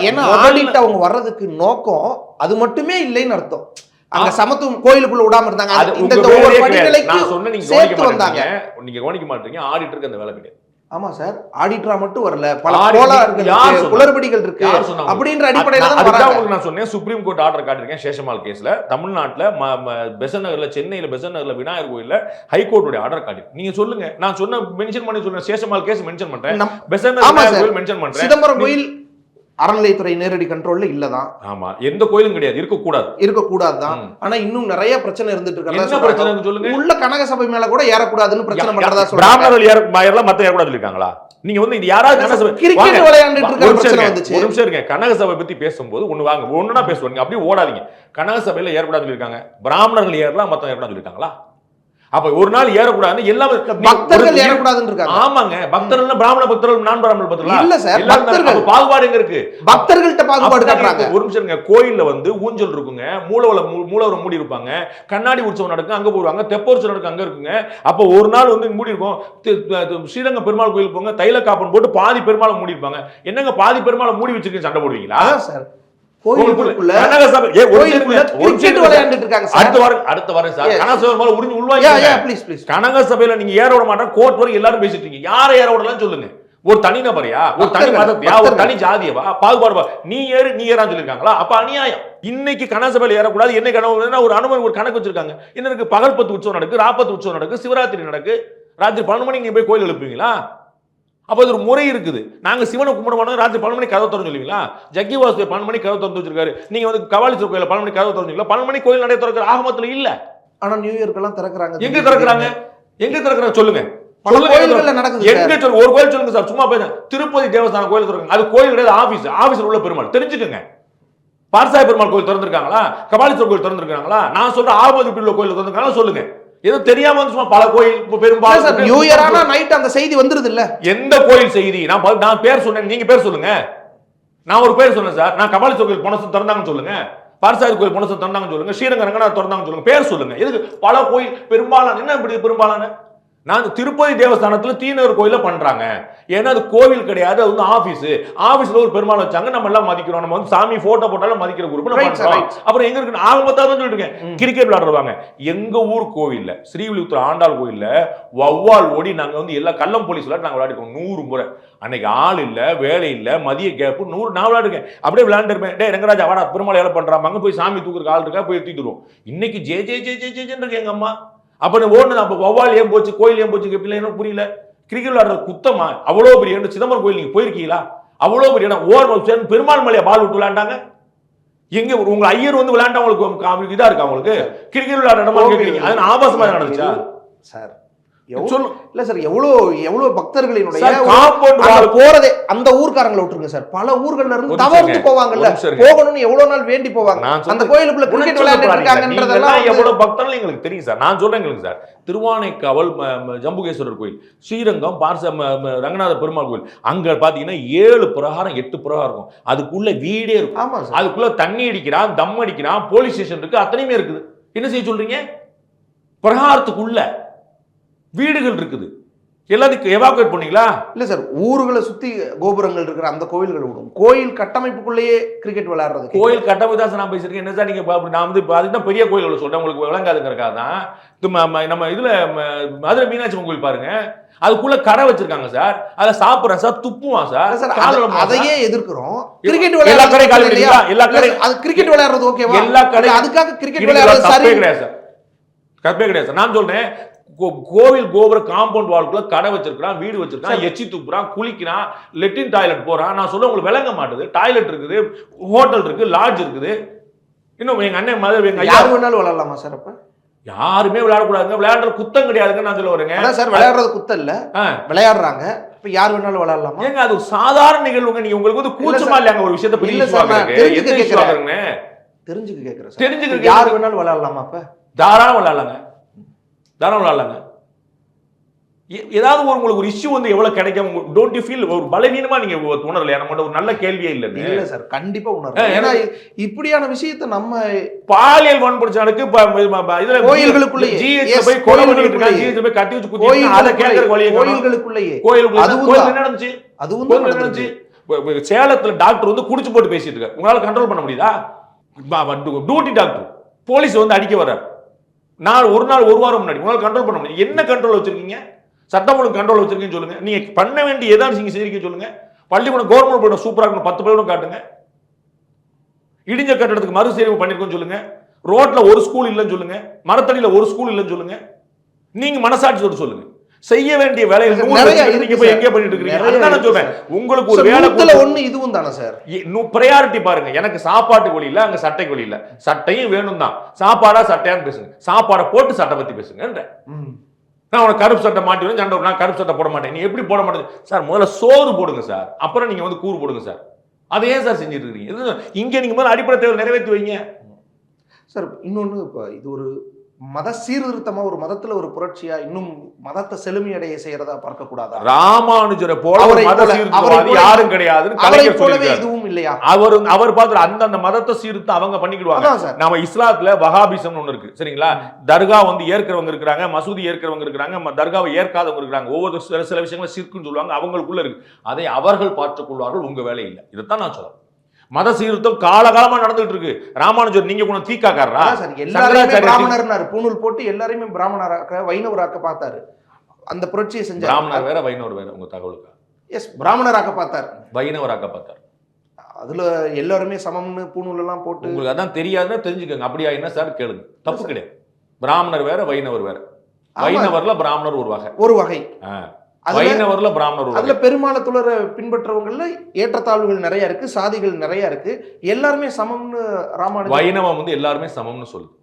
ஏன்னா ஆடிட் அவங்க வர்றதுக்கு நோக்கம் அது மட்டுமே இல்லைன்னு அர்த்தம். அங்க சமத்துவம் கோயிலுக்குள்ள விடாம இருந்தாங்க. இந்த ஒவ்வொரு படிநிலைக்கு நான் சொன்ன நீங்க கவனிக்க மாட்டீங்க. ஆடிட்டருக்கு அந்த வேலை கிடையாது. ஆமா சார், ஆடிட்டரா மட்டும் வரல, பல குளறுபடிகள் இருக்கு அப்படின்ற அடிப்படையில தான் வராங்க. நான் சொன்னேன் சுப்ரீம் கோர்ட் ஆர்டர் காட்டிருக்கேன் சேஷமால் கேஸ்ல. தமிழ்நாட்டுல பெசன்ட் நகர்ல, சென்னையில பெசன்ட் நகர்ல விநாயகர் கோயில்ல ஹைகோர்ட்டுடைய ஆர்டர் காட்டி நீங்க சொல்லுங்க. நான் சொன்ன மென்ஷன் பண்ணி சொல்றேன். சேஷமால் கேஸ் மென்ஷன் பண்றேன், பெசன்ட் நகர் கோயில் மென்ஷன் பண்றேன். சிதம்பரம் கோயில் அறநிலையத்துறை நேரடி கண்ட்ரோல்ல இல்லதான். ஆமா, எந்த கோயிலும் கிடையாது, இருக்கக்கூடாது தான். ஆனா இன்னும் நிறைய பிரச்சனை இருந்துட்டு இருக்கு. என்ன பிரச்சனை சொல்லுங்க? உள்ள கனக சபை மேல கூட ஏறக்கூடாதுன்னு பிரச்சனை பண்றதா சொல்றாங்க. பிராமணர்கள் ஏறலாம், மத்த ஏறக்கூடாது இருக்காங்களா? நீங்க வந்து இது யாராவது கனக சபை கிரிக்கெட் விளையாண்டுட்டு இருக்க பிரச்சனை வந்துச்சு. ஒரு நிமிஷம் இருங்க. கனக சபை பத்தி பேசும்போது ஒண்ணுனா பேசுவாங்க, அப்படியே ஓடாதீங்க. கனக சபையில ஏறக்கூடாது இருக்காங்க, பிராமணர்கள் ஏறலாம், மத்த ஏறக்கூடாது இருக்காங்களா? அப்ப ஒரு நாள் ஏறக்கூடாதுன்னு எல்லாமே பக்தர்கள் ஏறக்கூடாதுன்னு இருக்காங்க. ஆமாங்க, பக்தர்கள் பிராமண பக்தர்கள் நான் பிராமண பக்தர்களா இல்ல சார், பக்தர்கள் பாகுபாடு எங்க இருக்கு? பக்தர்கள்ட்ட பாகுபாடு காட்டுறாங்க. ஒரு நிமிஷம், கோயில்ல வந்து ஊஞ்சல் இருக்குங்க, மூலவரம் மூடி இருப்பாங்க, கண்ணாடி உற்சவம் நடக்கும் அங்க போடுவாங்க, தெப்ப உற்சவம் நடக்கும் அங்க இருக்குங்க. அப்போ ஒரு நாள் வந்து மூடி இருக்கும். ஸ்ரீரங்கம் பெருமாள் கோயில் போங்க, தைல காப்பன் போட்டு பாதி பெருமாளை மூடி இருப்பாங்க. என்னங்க பாதி பெருமாளை மூடி வச்சிருக்கீங்க, சண்டை போடுவீங்களா சார்? கோயிலுக்குள்ள அடுத்த வாரம் சார் கனகசபை உறிஞ்சு உள்வாங்க. கனக சபையில நீங்க ஏற விட மாட்டேன், கோர்ட் வரை எல்லாரும் பேசிட்டு இருக்கீங்க. யாரை ஏற விடலாம் சொல்லுங்க? ஒரு தனி நபரையா, ஒரு தனி மதத்தையா, ஒரு தனி ஜாதியவா, பாகுபாடு நீ ஏறான்னு சொல்லிருக்காங்களா? அப்ப அநியாயம். இன்னைக்கு கனகசபையில ஏறக்கூடாது, என்ன கனவு? ஒரு அனுமதி, ஒரு கணக்கு வச்சிருக்காங்க. என்ன இருக்கு? பகல் 10 உற்சவம் நடக்கு, ராப்பத்து உற்சவம் நடக்கு, சிவராத்திரி நடக்கு, ராத்திரி 12 மணிக்கு நீங்க போய் கோயில் எழுப்புவீங்களா? அப்போ அது ஒரு முறை இருக்குது. நாங்க சிவனை கும்பிட மாட்டோம், ராத்திரி 12 மணிக்கு கதவு திறந்து சொல்லுவீங்களா? ஜக்கி வாசுதேவ் 12 மணிக்கு கதவு திறந்து வச்சிருக்காரு, நீங்க வந்து கபாலீஸ்வரர் கோயில 12 மணிக்கு கதவு திறந்துங்களா? 12 மணிக்கு கோயில் நடை திறக்கிற ஆகமத்துல இல்ல. ஆனா நியூ இயர்க்கெல்லாம் திறக்கறாங்க. எங்க திறக்கறாங்க? எங்க திறக்கறாங்க சொல்லுங்க. கோயில்கள்ல நடக்குது. எங்க சொல்லுங்க, ஒரு கோயில் சொல்லுங்க சார். சும்மா பேச. திருப்பதி தேவஸ்தான கோயில் திறக்குங்க. அது கோயில் கிடையாது, ஆபீஸ். ஆபீஸ்ல உள்ள பெருமாள் தெரிஞ்சுக்கங்க. பார்சாய் பெருமாள் கோயில் திறந்திருக்காங்களா? கபாலீஸ்வரர் கோயில் திறந்திருக்காங்களா? நான் சொல்ற ஆபத்து உள்ள கோயில் திறந்திருக்காங்களா சொல்லுங்க. ஏதோ தெரியாம வந்து சும்மா பல கோயில் பெரும்பாலும் நியூ இயர் ஆனா நைட் அந்த செய்தி வந்துருது இல்ல? எந்த கோயில் செய்தி? நான் பேர் சொன்னேன், நீங்க பேர் சொல்லுங்க. நான் ஒரு பேர் சொன்னேன் சார். நான் கபாலீஸ்வரர் கோயில் போனசம் திறந்தாங்கன்னு சொல்லுங்க, பார்சாய் கோயில் போனசம் திறந்தாங்கன்னு சொல்லுங்க, ஸ்ரீரங்க ரங்கநாதர் திறந்தாங்கன்னு சொல்லுங்க, பேர் சொல்லுங்க. எதுக்கு பல கோயில் பெரும்பாலான? என்ன இப்படி பெரும்பாலான? நான் திருப்பதி தேவஸ்தானத்துல தீநகர் கோயில பண்றாங்க. ஏன்னா அது கோவில் கிடையாது, அது வந்து ஆபீஸ். ஆபீஸ்ல ஒரு பெருமாள் வச்சாங்க, நம்ம எல்லாம் மதிக்கிறோம். நம்ம வந்து சாமி போட்டோ போட்டாலும் மதிக்கிற குரூப். அப்புறம் எங்க இருக்கு? ஆகமத்தான் சொல்லிட்டு இருக்கேன். கிரிக்கெட் விளையாடுறாங்க. எங்க ஊர் கோவில்ல, ஸ்ரீவில்லிபுத்தூர் ஆண்டாள் கோயில்ல வவ்வால் ஓடி நாங்க வந்து எல்லா கள்ளம் போலீஸ் விளையாட்டு நாங்க விளையாடிக்கோம் 100 முறை. அன்னைக்கு ஆள் இல்ல, வேலை இல்ல, மதிய கேப்பு 100 நான் விளையாடுறேன். அப்படியே விளையாண்டுருப்பேன். டே ரங்கராஜா வாடா, பெருமாள் ஏழை பண்றாங்க, அங்க போய் சாமி தூக்குறதுக்கு ஆள் இருக்கா, போய் எடுத்துடுவோம். இன்னைக்கு J J J J J இருக்கு எங்க அம்மா. அப்ப ஓடுனது அப்ப வவ்வால் ஏன் போச்சு, கோயில் ஏன் போச்சு எனக்கு புரியல. கிரிக்கெட் விளையாடுற குத்தமா? அவ்வளவு பெரிய இடம் சிதம்பரம் கோயில் நீங்க போயிருக்கீங்களா? அவ்வளவு பெரிய இடம். ஓர் பெருமாள் மலையை பால் விட்டு விளையாண்டாங்க. எங்க உங்க ஐயர் வந்து விளையாண்டா உங்களுக்கு இதா இருக்கா? உங்களுக்கு கிரிக்கெட் விளையாடுற இடமா கேக்குறீங்க? அது ஆபாசமா நடந்துச்சா சார்? இல்ல சார், எவ்வளவு பக்தர்களினுடைய போறதே அந்த ஊர்க்காரங்களை விட்டுருங்க சார். பல ஊர்கள்ல இருந்து தவறு போவாங்கல்ல, போகணும்னு எவ்வளவு நாள் வேண்டி போவாங்க. அந்த கோயிலுக்குள்ள கிரிக்கெட் விளையாடிட்டு இருக்காங்கன்றதெல்லாம் எவ்வளவு பக்தர்கள் எங்களுக்கு தெரியும் சார். நான் சொல்றேன் எங்களுக்கு சார். திருவானைக்காவல் ஜம்புகேஸ்வரர் கோயில், ஸ்ரீரங்கம் ரங்கநாத பெருமாள் கோயில், அங்க பாத்தீங்கன்னா 7 பிரகாரம் 8 பிரகாரம் இருக்கும். அதுக்குள்ள வீடே இருக்கும். ஆமா, அதுக்குள்ள தண்ணி அடிக்கிறான், தம் அடிக்கிறான், போலீஸ் ஸ்டேஷன் இருக்கு, அத்தனையுமே இருக்குது. என்ன செய்ய சொல்றீங்க? பிரகாரத்துக்குள்ள வீடுகள் இருக்குது. எல்லாத்துக்கும் எவாக்குவேட் பண்ணீங்களா? இல்ல சார், ஊர்களை சுத்தி கோபுரங்கள் இருக்கிற அந்த கோயில்கள் விடும். கோயில் கட்டமைப்புக்குள்ளேயே கிரிக்கெட் விளையாடுறது. கோயில் கட்டமைப்பு தான் நான் பேசியிருக்கேன். என்ன சார் நீங்க? நான் வந்து அதுதான் பெரிய கோயில்களை சொல்றேன், உங்களுக்கு விளங்காதுங்கிறக்காக தான். நம்ம இதுல மதுரை மீனாட்சி கோயில் பாருங்க, அதுக்குள்ள கடை வச்சிருக்காங்க சார். அதை சாப்பிடுறேன் சார், துப்புவான் சார். அதையே எதிர்க்கிறோம். கிரிக்கெட் எல்லா கடை காலையில எல்லா கடை அது கிரிக்கெட் விளையாடுறது ஓகேவா? எல்லா கடை அதுக்காக கிரிக்கெட் விளையாடுறது சரி கிடையாது சார், கப்பே கிடையாது சார். நான் சொல்றேன், கோவில் கோபுர காம்பவுண்ட் வால்குள்ள கடை வச்சிருக்கான், வீடு வச்சிருக்கான், எச்சி துப்புறான், குளிக்கிறான், லெட்டின் டாய்லெட் போறான். நான் சொல்ல உங்களுக்கு விளங்க மாட்டுது. டாய்லெட் இருக்குது, ஹோட்டல் இருக்கு, லாட்ஜ் இருக்குது. இன்னும் எங்க அண்ணன் மாதிரி எங்க யார் வேணாலும் விளையாடலாமா சார்? அப்ப யாருமே விளையாடக்கூடாதுங்க. விளையாடுறது குத்தம் கிடையாதுங்க. நான் சொல்ல வரேங்க சார், விளையாடுறது குத்தம் இல்ல, விளையாடுறாங்க. இப்ப யார் வேணாலும் விளையாடலாமா? ஏங்க அது சாதாரண நிகழ்வுங்க. நீங்க உங்களுக்கு வந்து கூச்சமா இல்லையாங்க ஒரு விஷயத்தை தெரிஞ்சுக்க கேக்குறேன். தெரிஞ்சுக்க யார் வேணாலும் விளையாடலாமா? அப்ப தாராளம் விளையாடலாங்க, தாராளம் விளையாடலாங்க. ஏதாவது உங்களுக்கு ஒரு இஷ்யூ வந்து எவ்வளவு கிடைக்கும்? டோன்ட் யூ ஃபீல் ஒரு பலவீனமா நீங்க உணரலையா? நம்ம ஒரு நல்ல கேள்வியே இல்லைன்னு. இல்ல சார், கண்டிப்பா உணர்றேன். ஏன்னா இப்படியான விஷயத்தை நம்ம பாலியல் வன்புணர்ச்சிக்கு இதுல கோயில்களுக்குள்ளேயே ஜிஹெச் போய் கொலை பண்ணிட்டு இருக்காங்க, ஜிஹெச் போய் கட்டி வச்சு குத்தி அத கேக்குற வழியே கோயில்களுக்குள்ளேயே கோயிலுக்குள்ள என்ன நடந்துச்சு? அதுவும் நடந்துச்சு. சேலத்துல டாக்டர் வந்து குடிச்சு போட்டு பேசிட்டு இருக்காரு. உங்களால கண்ட்ரோல் பண்ண முடியுதா? டியூட்டி டாக்டர் போலீஸ் வந்து அடிக்க வர்றாரு. நான் ஒரு வாரம் முன்னாடி உங்களால கண்ட்ரோல் பண்ண முடியும். என்ன கண்ட்ரோல் வச்சிருக்கீங்க? சட்டம் ஒழுங்கு கண்ட்ரோல் வச்சிருக்கீங்கன்னு சொல்லுங்க. நீங்க பண்ண வேண்டிய ஏதாவது நீங்க செய்றீங்கன்னு சொல்லுங்க. பள்ளிக்கூடம் கவர்மெண்ட் பள்ளிக்கூடம் சூப்பரா இருக்கணும், 10 பள்ளிக்கூடம் காட்டுங்க. இடிஞ்ச கட்டடத்துக்கு மறுசீரமைப்பு பண்ணிருக்கோம்னு சொல்லுங்க. ரோட்ல ஒரு ஸ்கூல் இல்லைன்னு சொல்லுங்க, மரத்தடியில ஒரு ஸ்கூல் இல்லைன்னு சொல்லுங்க. நீங்க மனசாட்சியோட சொல்லுங்க. செய்ய வேண்டிய வேலைகள் நீங்க போய் எங்க பண்ணிட்டு இருக்கீங்க? அதான் நான் சொல்றேன். உங்களுக்கு ஒரு வேலை ஒண்ணு இதுவும் தானே சார். பிரையாரிட்டி பாருங்க. எனக்கு சாப்பாட்டு வழி இல்ல, அங்க சட்டை வழி இல்ல. சட்டையும் வேணும் தான். சாப்பாடா சட்டையான்னு பேசுங்க. சாப்பாடை போட்டு சட்டை பத்தி பேசுங்க. நான் உனக்கு கருப்பு சட்டை மாட்டிடுவேன், சண்டை நான் கருப்பு சட்டை போட மாட்டேன். நீ எப்படி போட மாட்டேன் சார்? முதல்ல சோறு போடுங்க சார், அப்புறம் நீங்க வந்து கூறு போடுங்க சார். அதை ஏன் சார் செஞ்சுட்டு இருக்கீங்க? இங்க நீங்க முதல்ல அடிப்படை தேவை நிறைவேற்றி வைங்க சார். இன்னொன்னு, இப்போ இது ஒரு மத சீர்திருத்தமா ஒரு மதத்துல ஒரு புரட்சியா இன்னும் மதத்தை செழுமையடைய செய்யறதா பார்க்க கூடாதா? ராமானுஜரை போல ஒரு அவரை மத போல- சீர்திருத்தவாதி அவரை போல- யாரும் கிடையாதுன்னு அவரை கலைஞர் போலவே சொல்லியிருக்காரு. இதுவும் இல்லையா? அவர் பார்த்து அந்தந்த மதத்தை சீர்திருத்தம் அவங்க பண்ணிக்கிடுவாங்க. அதான் சார். நம்ம இஸ்லாத்துல வஹாபிசம் ஒண்ணு இருக்கு சரிங்களா, தர்கா வந்து ஏற்கிறவங்க இருக்கிறாங்க, மசூதி ஏற்கிறவங்க இருக்கிறாங்க, தர்காவை ஏற்காதவங்க இருக்கிறாங்க. ஒவ்வொரு சில விஷயங்களை சிற்குன்னு சொல்லுவாங்க, அவங்களுக்குள்ள இருக்கு. அதை அவர்கள் பார்த்துக் கொள்வார்கள், உங்க வேலை இல்லை. இதைத்தான் நான் சொல்றேன். மத சீர்திருத்தம் காலகாலமா நடந்துட்டு இருக்கு. ராமானுஜர் நீங்க கூட தீக்காக்காரரா? எல்லாரையுமே பிராமணர்னாரு, பூணூல் போட்டு எல்லாரையுமே பிராமணராக்க வைணவராக்க பார்த்தாரு. அந்த புரட்சியை செஞ்சாரு. பிராமணர் வேற வைணவர் வேற, உங்க தகவலுக்கு. எஸ், பிராமணராக்க பார்த்தார், வைணவராக்க பார்த்தார். அதுல எல்லாருமே சமம்னு பூணூல் எல்லாம் போட்டு. உங்களுக்கு அதான் தெரியாதுன்னா தெரிஞ்சுக்கோங்க. அப்படியா என்ன சார் கேளுங்க, தப்பு கிடையாது. பிராமணர் வேற வைணவர் வேற. வைணவர்ல பிராமணர் ஒரு வகை, வைணவர்ல பிராமணர் ஒரு அதுல வகை. பெருமாளத்துலர பின்பற்றவங்கள்ல ஏற்றத்தாழ்வுகள் நிறைய இருக்கு, சாதிகள் நிறைய இருக்கு. எல்லாருமே சமம்னு ராமானுஜர். வைணவம் வந்து எல்லாருமே சமம்னு சொல்லுது.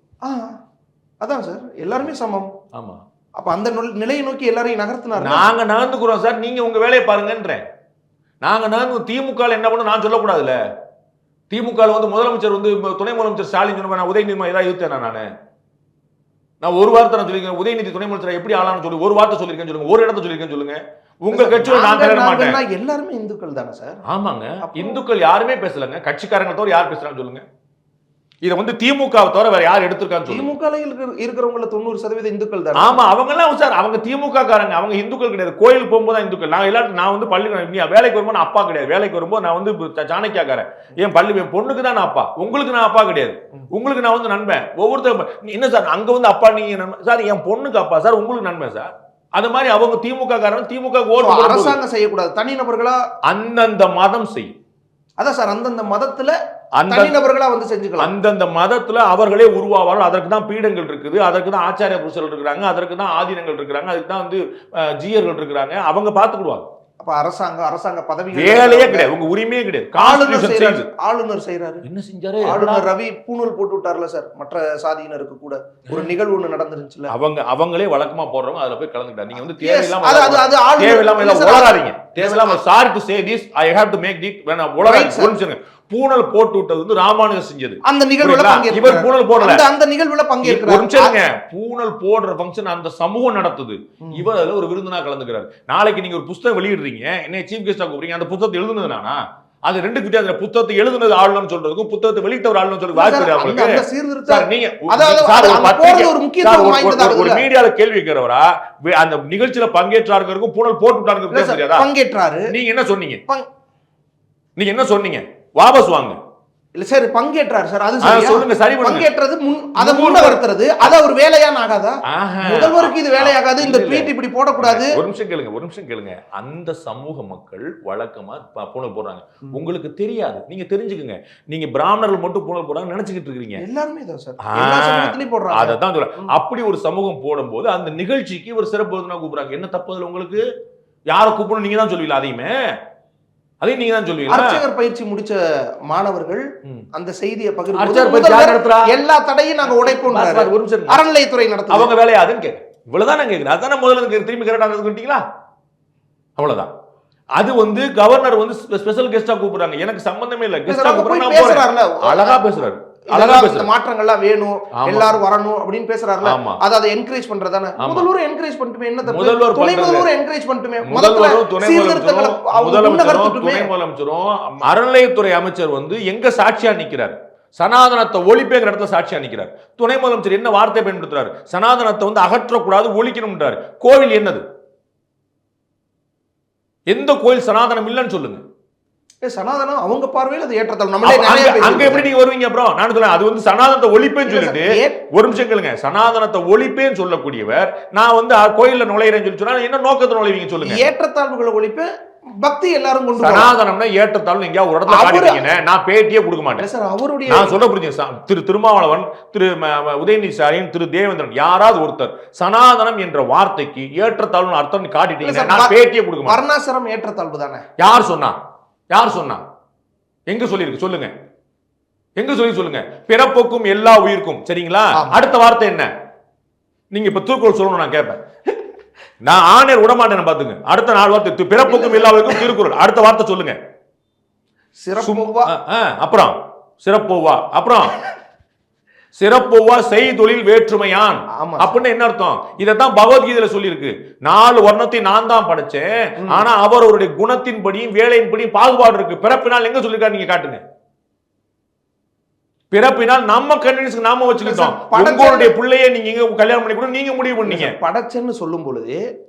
அதான் சார், எல்லாருமே சமம். ஆமா, அப்ப அந்த நிலையை நோக்கி எல்லாரையும் நகர்த்தினார். நாங்க நகர்ந்துக்கிறோம் சார், நீங்க உங்க வேலையை பாருங்கன்றேன். நாங்க நகர்ந்து திமுக என்ன பண்ண நான் சொல்லக்கூடாதுல்ல. திமுக வந்து முதலமைச்சர் வந்து துணை முதலமைச்சர் ஸ்டாலின் சொன்ன நான் உதயநிதி ஏதாவது எதிர்த்தேன். நான் ஒரு வார்த்தை நான் சொல்லிருக்கேன், உதயநிதி துணை முதலமைச்சர் எப்படி ஆளான்னு சொல்லி ஒரு வார்த்தை சொல்லிருக்கேன் சொல்லுங்க, ஒரு இடத்த சொல்லிருக்கேன் சொல்லுங்க. உங்க கட்சியோட நான் பேச மாட்டேன். எல்லாருமே இந்துக்கள் தானே சார்? ஆமாங்க, இந்துக்கள் யாருமே பேசலங்க. கட்சிக்காரங்க தவிர யார் பேசுறான்னு சொல்லுங்க. இதை வந்து திமுக தவிர வேற யார் எடுத்திருக்கான்னு சொல்லுங்க. திமுக இருக்கிறவங்கள 90% இந்துக்கள் தான். ஆமா, அவங்க எல்லாம் சார், அவங்க திமுக காரங்க, அவங்க இந்துக்கள் கிடையாது. கோயிலுக்கு போகும்போது தான் இந்துக்கள். நான் வந்து பள்ளி வேலைக்கு வரும்போது நான் அப்பா கிடையாது. வேலைக்கு வரும்போது நான் வந்து சாணக்கியாக்காரன். என் பொண்ணுக்கு தான் நான் அப்பா, உங்களுக்கு நான் அப்பா கிடையாது. உங்களுக்கு நான் வந்து நண்பன். ஒவ்வொருத்தர் என்ன சார் அங்க வந்து அப்பா நீங்க நண்பன் சார், என் பொண்ணுக்கு அப்பா சார், உங்களுக்கு நண்பன் சார். அது மாதிரி அவங்க திமுக காரன், திமுக ஓட்டு அரசாங்கம் செய்யக்கூடாது, தனிநபர்களா அந்தந்த மதம் செய்யும். அதான் சார், அந்தந்த மதத்துல தனிநபர்களா வந்து செஞ்சுக்கலாம். அந்தந்த மதத்துல அவர்களே உருவாவார்கள். அதற்கு தான் பீடங்கள் இருக்குது, அதற்கு தான் ஆச்சாரிய புருஷர்கள் இருக்கிறாங்க, அதற்கு தான் ஆதீனங்கள் இருக்கிறாங்க, அதுக்கு தான் வந்து ஜீயர்கள் இருக்கிறாங்க. அவங்க பார்த்துக்கிடுவாங்க. அப்ப அரசாங்க பதவி வேலையே கிடையாது, உங்க உரிமையே கிடையாது. ஆளுநர் செய்யறாரு. என்ன செஞ்சாரு? ஆளுநர் ரவி பூணூல் போட்டு விட்டார்ல சார். மற்ற சாதியினருக்கு கூட ஒரு நிகழ்வு ஒண்ணு நடந்துருச்சுல, அவங்களே வழக்கமா போடுறவங்க அதுல போய் கலந்துட்டாங்க. நீங்க வந்து தேவையில்லாம உளறாதீங்க. தேவையில்லாம sorry to say this, I have to make this when உளறாதீங்க. பூணல் போட்டு விட்டது வந்து ராமானுஜர் செஞ்சது. அந்த நிகழ்வுல இவர் பூணல் போடல. அந்த நிகழ்வுல பங்கேற்கிறார். பூணல் போடுற ஃபங்க்ஷன் அந்த சமூகம் நடத்துது. இவர் அதுல ஒரு விருந்தினா கலந்துக்கிறார். நாளைக்கு நீங்க ஒரு புத்தகம் வெளியிடுறீங்க, என்ன சீஃப் கெஸ்டா கூப்பிடுறீங்க, அந்த புத்தகத்தை எழுதுனது நானா? அது ரெண்டு கிட்ட அந்த புத்தகத்தை எழுதுனது ஆளுநர் சொல்றதுக்கும் புத்தகத்தை வெளியிட்டவர் ஆளுநர் சொல்றது வாய்ப்பு கிடையாது. நீங்க ஒரு மீடியால கேள்வி கேட்கிறவரா அந்த நிகழ்ச்சியில பங்கேற்றாருக்கும் பூணல் போட்டு விட்டாருங்க பங்கேற்றாரு. நீங்க என்ன சொன்னீங்க? நீங்க என்ன சொன்னீங்க? வாபஸ் வாங்க. இல்ல சார், பங்கேற்றாரு சார். அது சொல்லுங்க, சரி பண்ணுங்க. பங்கேற்றது அத முன்னவர்த்துறது அது ஒரு வேலையான ஆகாதா? முதல்வருக்கு இது வேலையாகாது, இந்த ட்வீட் இப்படி போடக்கூடாது. ஒரு நிமிஷம் கேளுங்க. அந்த சமூக மக்கள் வழக்கமா பூணல் போடுறாங்க, உங்களுக்கு தெரியாது. நீங்க தெரிஞ்சுக்குங்க. நீங்க பிராமணர்கள் மட்டும் பூணல் போடுறாங்க நினைச்சுக்கிட்டு இருக்கீங்க. எல்லாருமே தான் சார், எல்லா சமூகத்திலயும் போடுறாங்க. அததான் சொல்றேன். அப்படி ஒரு சமூகம் போடும்போது அந்த நிகழ்ச்சிக்கு ஒரு சிறப்பு விருந்தினரா கூப்பிடுறாங்க. என்ன தப்பு அதுல உங்களுக்கு? யாரை கூப்பிடணும் நீங்க தான் சொல்லுவீங்களா? அதையும் நீங்க தான் சொல்லுவீங்க. அர்ச்சகர் பயிற்சி முடிச்ச மாணவர்கள் அந்த செய்தியை பகிர்ந்து எல்லா தடையும் நாங்க உடைப்போம். அறநிலையத்துறை நடத்த அவங்க வேலையா அதுன்னு கேட்க, இவ்வளவுதான் நான் கேட்கிறேன். அதான் முதல்ல திரும்பி கரெக்டா அவ்வளவுதான். அது வந்து கவர்னர் வந்து ஸ்பெஷல் கெஸ்டா கூப்பிடுறாங்க. எனக்கு சம்பந்தமே இல்ல. கெஸ்டா கூப்பிடுறாங்க, அழகா பேசுறாரு. மாற்றங்கள்லாம் வேணும், எல்லாரும் வரணும் அப்படின்னு பேசுறாருல, அதை என்கரேஜ் பண்றதானே. முதல்வர் என்கரேஜ் பண்ணட்டுமே, என்ன தப்பு? துணை முதல்வர் என்கரேஜ் பண்ணட்டுமே. முதல்வரும் துணை முதலமைச்சரும் அறநிலையத்துறை அமைச்சர் வந்து எங்க சாட்சியா நிக்கிறார்? சனாதனத்தை ஒழிப்பேங்கிற இடத்துல சாட்சியா நிக்கிறார். துணை முதலமைச்சர் என்ன வார்த்தை பயன்படுத்துறாரு? சனாதனத்தை வந்து அகற்றக்கூடாது, ஒழிக்கணும்ன்றாரு. கோவில் என்னது? எந்த கோயில் சனாதனம் இல்லைன்னு சொல்லுங்க. சனாதனம் அவங்க பார்வையில் அது ஏற்றத்தாழ்வு. அங்க எப்படி நீங்க வருவீங்க? அப்புறம் நான் சொல்றேன், அது வந்து சனாதனத்தை ஒழிப்பேன்னு சொல்லிட்டு ஒரு நிமிஷம் கேளுங்க. சனாதனத்தை ஒழிப்பேன்னு சொல்லக்கூடியவர் நான் வந்து கோயில்ல நுழையிறேன்னு சொல்லி சொன்னா என்ன நோக்கத்தை நுழைவீங்க சொல்லுங்க? ஏற்றத்தாழ்வுகளை ஒழிப்பு, பக்தி எல்லாரும் கொண்டு. சனாதனம்னா ஏற்றத்தாழ்வு எங்கேயா ஒரு இடத்துல காட்டிட்டீங்க, நான் பேட்டியே கொடுக்க மாட்டேன் சார். அவருடைய நான் சொல்ல புரிஞ்சு திரு திருமாவளவன், திரு உதயநிதி ஸ்டாலின், திரு தேவேந்திரன், யாராவது ஒருத்தர் சனாதனம் என்ற வார்த்தைக்கு ஏற்றத்தாழ்வு அர்த்தம் காட்டிட்டீங்க, நான் பேட்டியே கொடுக்க மாட்டேன். வர்ணாசிரம் ஏற்றத்தாழ்வு தானே? யார் சொன்னா? எங்க சொல்லிருக்கு சொல்லுங்க? எங்க சொல்லுங்க? பிறப்புக்கும் எல்லா உயிருக்கும். சரிங்களா? அடுத்த வார்த்தை என்ன? நீங்க இப்ப திருக்குறள் சொல்லணும், நான் கேட்பேன். நான் ஆணையர் விட மாட்டேன் பாத்துங்க. அடுத்த 4 வார்த்தை பிறப்புக்கும் எல்லா உயிருக்கும் திருக்குறள். அடுத்த வார்த்தை சொல்லுங்க. அப்புறம் சிறப்போவா, அப்புறம் சிறப்புவா செய் தொழில் வேற்றுமையான் ஆமா அப்படின்னு என்ன அர்த்தம்? இதத்தான் பகவத்கீதையில சொல்லியிருக்கு. 4 வர்ணத்தை நான் தான் படைச்சேன், ஆனா அவருடைய குணத்தின்படியும் வேலையின்படியும் பாகுபாடு இருக்கு. பிறப்பினால் எங்க சொல்லிருக்காரு நீங்க காட்டுங்க. பிறப்பினால் நம்ம கன்வீனியன்ஸ்க்கு நாம வச்சுக்கிட்டோம். உங்களுடைய பிள்ளையை நீங்க எங்க கல்யாணம் பண்ணி கூட நீங்க முடிவு பண்ணீங்க. படைச்சேன்னு சொல்லும் பொழுது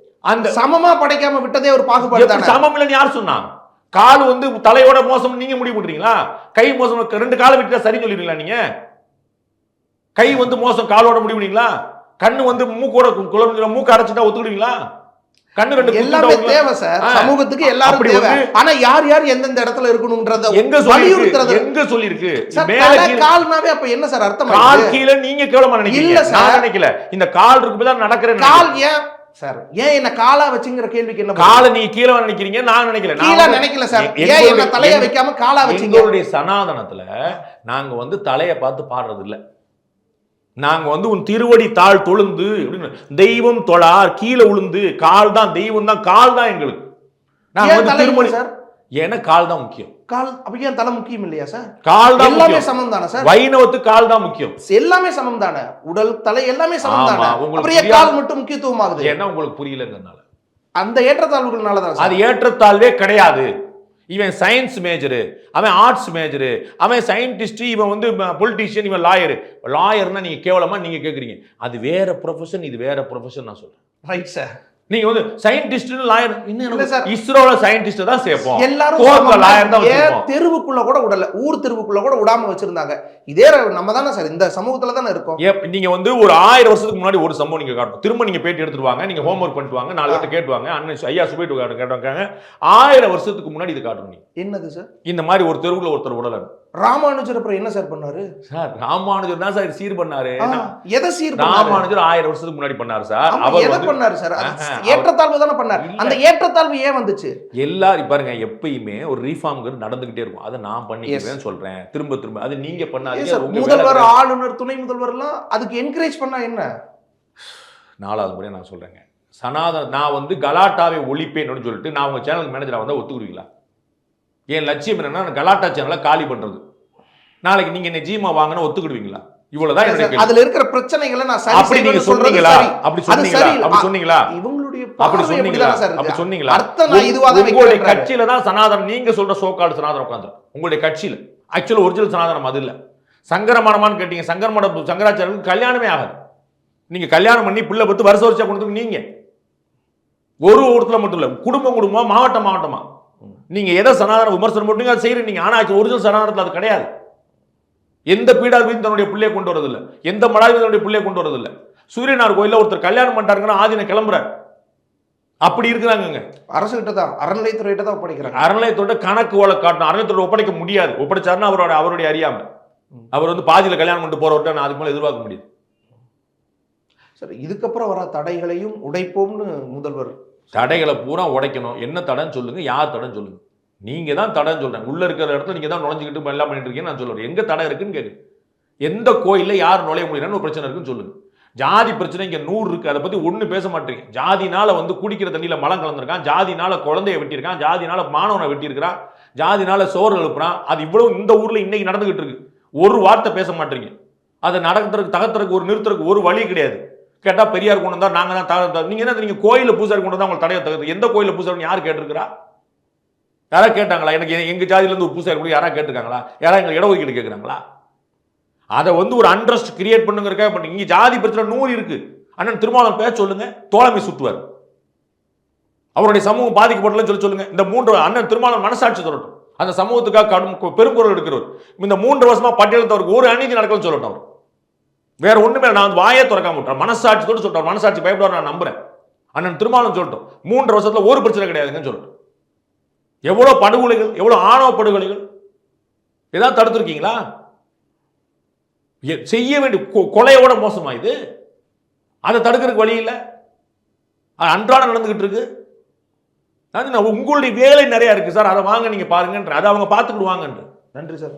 அந்த சமமா படைக்காம விட்டதே ஒரு பாகுபாடு தானே. சமம் இல்லைன்னு யார் சொன்னா? கால் வந்து தலையோட மோசம் நீங்க முடிவு பண்றீங்களா? கை மோசம், 2 காலை விட்டா சரி சொல்லிடுறீங்களா நீங்க? கை வந்து மோசம் காலோட முடிவு பண்ணீங்களா? கண்ணு வந்து மூக்கோட மூக்கு அரைச்சிட்டா ஒத்துக்கிடுவீங்களா? கண்ணு 2 எல்லாமே தேவை சார். சமூகத்துக்கு எல்லாரும் தேவை. ஆனா யார் யார் எந்தெந்த இடத்துல இருக்கணும்ன்றத எங்க சொல்லிருக்கு? எங்க சொல்லிருக்கு? மேல கால்னாவே அப்ப என்ன சார் அர்த்தம்? கால் கீழ நீங்க கேவலமா நினைக்கிறீங்க. நான் நினைக்கல. இந்த கால் இருக்கு தான் நடக்கிறேன். கால் ஏன் சார் ஏன் என்ன காலா வச்சுங்கிற கேள்விக்கு என்ன? காலை நீ கீழ நினைக்கிறீங்க, நான் நினைக்கல. கீழ நினைக்கல சார். ஏன் என்ன தலைய வைக்காம காலா வச்சீங்க? எங்களுடைய சனாதனத்துல நாங்க வந்து தலைய பார்த்து பாடுறது இல்ல. நாங்க வந்து உன் திருவடி தாழ் தொழுந்து தெய்வம் தொழார் கீழே உளுந்து கால் தான் தெய்வம் தான் கால் தான் எங்களுக்கு. நாங்க வந்து திருமணி சார் ஏன்னா கால் தான் முக்கியம். கால் அப்ப ஏன் தலை முக்கியம் இல்லையா சார்? கால் தான் எல்லாமே சமம் தானே சார்? வைணவத்துக்கு கால் தான் முக்கியம். எல்லாமே சமம் தானே. உடல் தலை எல்லாமே சமம் தானே. அப்புறம் ஏன் கால் மட்டும் முக்கியத்துவம் ஆகுது? ஏன்னா உங்களுக்கு புரியலங்கறனால. அந்த ஏற்றத்தாழ்வுகள்னால தான் சார். அது ஏற்றத்தாழ்வே கிடையாது. இவன் சயின்ஸ் மேஜரு, அவன் ஆர்ட்ஸ் மேஜரு, அவன் சயின்டிஸ்ட், இவன் வந்து பொலிட்டீஷியன், இவன் லாயரு. லாயர்னா நீங்க கேவலமா நீங்க கேக்குறீங்க. அது வேற ப்ரொஃபஷன், இது வேற ப்ரொஃபஷன் நான் சொல்றேன். Right sir. நீங்க வந்து சயின்டிஸ்ட் லாயர் இன்னும் சார் இஸ்ரோல சயின்டிஸ்ட் தான் சேர்ப்போம். எல்லாரும் லாயர் தான் வச்சிருப்போம். தெருவுக்குள்ள கூட விடல, ஊர் தெருவுக்குள்ள கூட விடாம வச்சிருந்தாங்க. இதே நம்ம தானே சார் இந்த சமூகத்துல தானே இருக்கோம். நீங்க வந்து ஒரு 1000 வருஷத்துக்கு முன்னாடி ஒரு சம்பவம் நீங்க காட்டணும். திரும்ப நீங்க பேட்டி எடுத்துட்டு வாங்க, நீங்க ஹோம்வொர்க் பண்ணிட்டு வாங்க, 4 பேர் கேட்டுவாங்க. அண்ணன் ஐயா சுபேட்டு கேட்டாங்க 1000 வருஷத்துக்கு முன்னாடி இது காட்டணும். என்னது சார்? இந்த மாதிரி ஒரு தெருவுக்குள்ள ஒருத்தர் விடல. ராமானுஜர் அப்புறம் என்ன சார் பண்ணாரு? சார் ராமானுஜர் தான் சார் சீர் பண்ணாரு. எதை சீர் பண்ணாரு? ராமானுஜர் 1000 வருஷத்துக்கு முன்னாடி பண்ணாரு சார். அவர் என்ன பண்ணாரு சார்? ஏற்றத்தாழ்வு தான பண்ணாரு. அந்த ஏற்றத்தாழ்வு ஏன் வந்துச்சு? எல்லாரும் பாருங்க, எப்பயுமே ஒரு ரீஃபார்ம்ங்கிறது நடந்துகிட்டே இருக்கும். அதை நான் பண்ணிக்கிறேன்னு சொல்றேன் திரும்ப திரும்ப. அது நீங்க பண்ணாதீங்க. முதல்வர், ஆளுநர், துணை முதல்வர் எல்லாம் அதுக்கு என்கரேஜ் பண்ணா என்ன? 4வது முறை நான் சொல்றேங்க, சனாதன நான் வந்து கலாட்டாவை ஒழிப்பேன்னு சொல்லிட்டு நான் உங்க சேனலுக்கு மேனேஜரா வந்தா ஒத்துக்குவீங்களா? என் லட்சியம் என்னன்னா கலாட்டா சேனலை காலி பண்றது. நாளைக்கு நீங்க என்ன ஜீமா வாங்கினா ஒத்துக்கிடுவீங்களா? இவ்வளவுதான் என்னுடைய அதுல இருக்கிற பிரச்சனைகளை நான் சரி அப்படி நீங்க சொன்னீங்களா? அப்படி சொன்னீங்களா? அப்படி சொன்னீங்களா? இவங்களுடைய அப்படி சொன்னீங்களா? அப்படி சொன்னீங்களா? அர்த்தம் நான் இதுவாக உங்களுடைய கட்சியில தான் சனாதனம் நீங்க சொல்ற சோகால்டு சனாதனம் உட்கார்ந்து உங்களுடைய கட்சியில. ஆக்சுவலா ஒரிஜினல் சனாதனம் அது இல்ல. சங்கரமடமான்னு கேட்டீங்க. சங்கரமடம் சங்கராச்சாரியருக்கு கல்யாணமே ஆகாது. நீங்க கல்யாணம் பண்ணி பிள்ளை பத்து வருஷம் வருஷம் கொண்டு நீங்க ஒரு ஒருத்தர் மட்டும் இல்ல, குடும்பம் குடும்பமா, மாவட்டம் மாவட்டமா நீங்க எதை சனாதன விமர்சனம் போட்டீங்க அதை செய்யறீங்க. ஆனா ஒரிஜினல் சனாதனத்தில் அது கிடையாது. எந்த பீடாதிபதி தன்னுடைய பிள்ளையை கொண்டு வரதில்லை, எந்த மடாதிபதியுடைய பிள்ளையை கொண்டு வரதில்லை. சூரியனார் கோயிலில் ஒருத்தர் கல்யாணம் பண்ணிட்டாருங்கன்னா ஆதின கிளம்புறாரு. அப்படி இருக்கிறாங்க. அரசு கிட்ட தான், அறநிலையத்துறை தான் ஒப்படைக்கிறாங்க. அறநிலையத்துறை கணக்கு வழக்கு காட்டணும். அறநிலையத்துறை ஒப்படைக்க முடியாது. ஒப்படைச்சாருன்னா அவருடைய அறியாம அவர் வந்து பாதியில் கல்யாணம் பண்ணிட்டு போறவர்கிட்ட நான் அதுக்கு மேலே எதிர்பார்க்க முடியாது. சரி, இதுக்கப்புறம் வர தடைகளையும் உடைப்போம்னு முதல்வர். தடைகளை பூரா உடைக்கணும். என்ன தடைன்னு சொல்லுங்க, யார் தடைன்னு சொல்லுங்க. நீங்க தான் தடைன்னு சொல்றேன். உள்ள இருக்கிற இடத்துல நீங்க தான் நுழைஞ்சிக்கிட்டு எல்லாம் பண்ணிட்டு இருக்கீங்கன்னு நான் சொல்றேன். எங்க தடை இருக்குன்னு கேட்கு. எந்த கோயில்ல யார் நுழைய முடியலன்னு ஒரு பிரச்சனை இருக்குன்னு சொல்லுங்க. ஜாதி பிரச்சனை இங்க 100 இருக்கு, அதை பத்தி ஒண்ணு பேச மாட்டீங்க. ஜாதினால வந்து குடிக்கிற தண்ணியில மலம் கலந்துருக்கான், ஜாதினால குழந்தைய வெட்டியிருக்கான், ஜாதினால மாணவனை வெட்டியிருக்கிறான், ஜாதினால சோறு எழுப்புறான். அது இவ்வளவு இந்த ஊர்ல இன்னைக்கு நடந்துகிட்டு இருக்கு. ஒரு வார்த்தை பேச மாட்டீங்க. அதை நடக்கிறதுக்கு தகர்த்துறதுக்கு ஒரு நிறுத்துறதுக்கு ஒரு வழி கிடையாது. கேட்டா பெரியார் கொண்டு வந்தா நாங்க தான் நீங்க என்ன நீங்க கோயில பூசாரி கொண்டு வந்தா உங்களுக்கு தடையை தகுது. எந்த கோயில பூசாரி யாரு கேட்டிருக்கிறா? யாரா கேட்டாங்களா? எனக்கு எங்க ஜாதியில இருந்து ஒரு பூசாரி கூட யாரா கேட்டிருக்காங்களா? யாரா எங்க இடஒதுக்கீடு கேட்கிறாங்களா? அதை வந்து ஒரு அண்ட்ரஸ்ட் கிரியேட் பண்ணுங்கிறக்காக பண்ணீங்க. இங்க ஜாதி பிரச்சனை 100 இருக்கு. அண்ணன் திருமாவளவன் பேச சொல்லுங்க, தோழமை சுத்துவார். அவருடைய சமூகம் பாதிக்கப்படலன்னு சொல்லி சொல்லுங்க. இந்த 3 அண்ணன் திருமாவளவன் மனசாட்சி தொடரட்டும். அந்த சமூகத்துக்காக கடும் பெருங்குரல் எடுக்கிறவர். இந்த 3 வருஷமா பட்டியலத்தவருக்கு ஒரு அநீதி நடக்கணும்னு சொல்லட்டும். அவர் வேற ஒண்ணுமே நான் வாயே திறக்காம விட்டார். மனசாட்சியோடு சொல்றார். மனசாட்சி பயப்படுவார் நான் நம்புறேன். அண்ணன் திருமாவளவன் சொல்லட்டும், 3 வருஷத்துல ஒரு பிரச்சனை கிடையாதுன்னு சொல்லட்டும். எவ்வளவு படுகொலைகள், எவ்வளவு ஆணவ படுகொலைகள் ஏதாவது தடுத்திருக்கீங்களா? செய்ய வேண்டிய கொலையோட மோசமா இது? அதை தடுக்கிறதுக்கு வழி இல்லை. அன்றாடம் நடந்துகிட்டு இருக்கு. உங்களுடைய வேலை நிறைய இருக்கு சார், அதை வாங்க நீங்க பாருங்கன்ற, அதை அவங்க பார்த்துக்கிடுவாங்கன்ற. நன்றி சார்.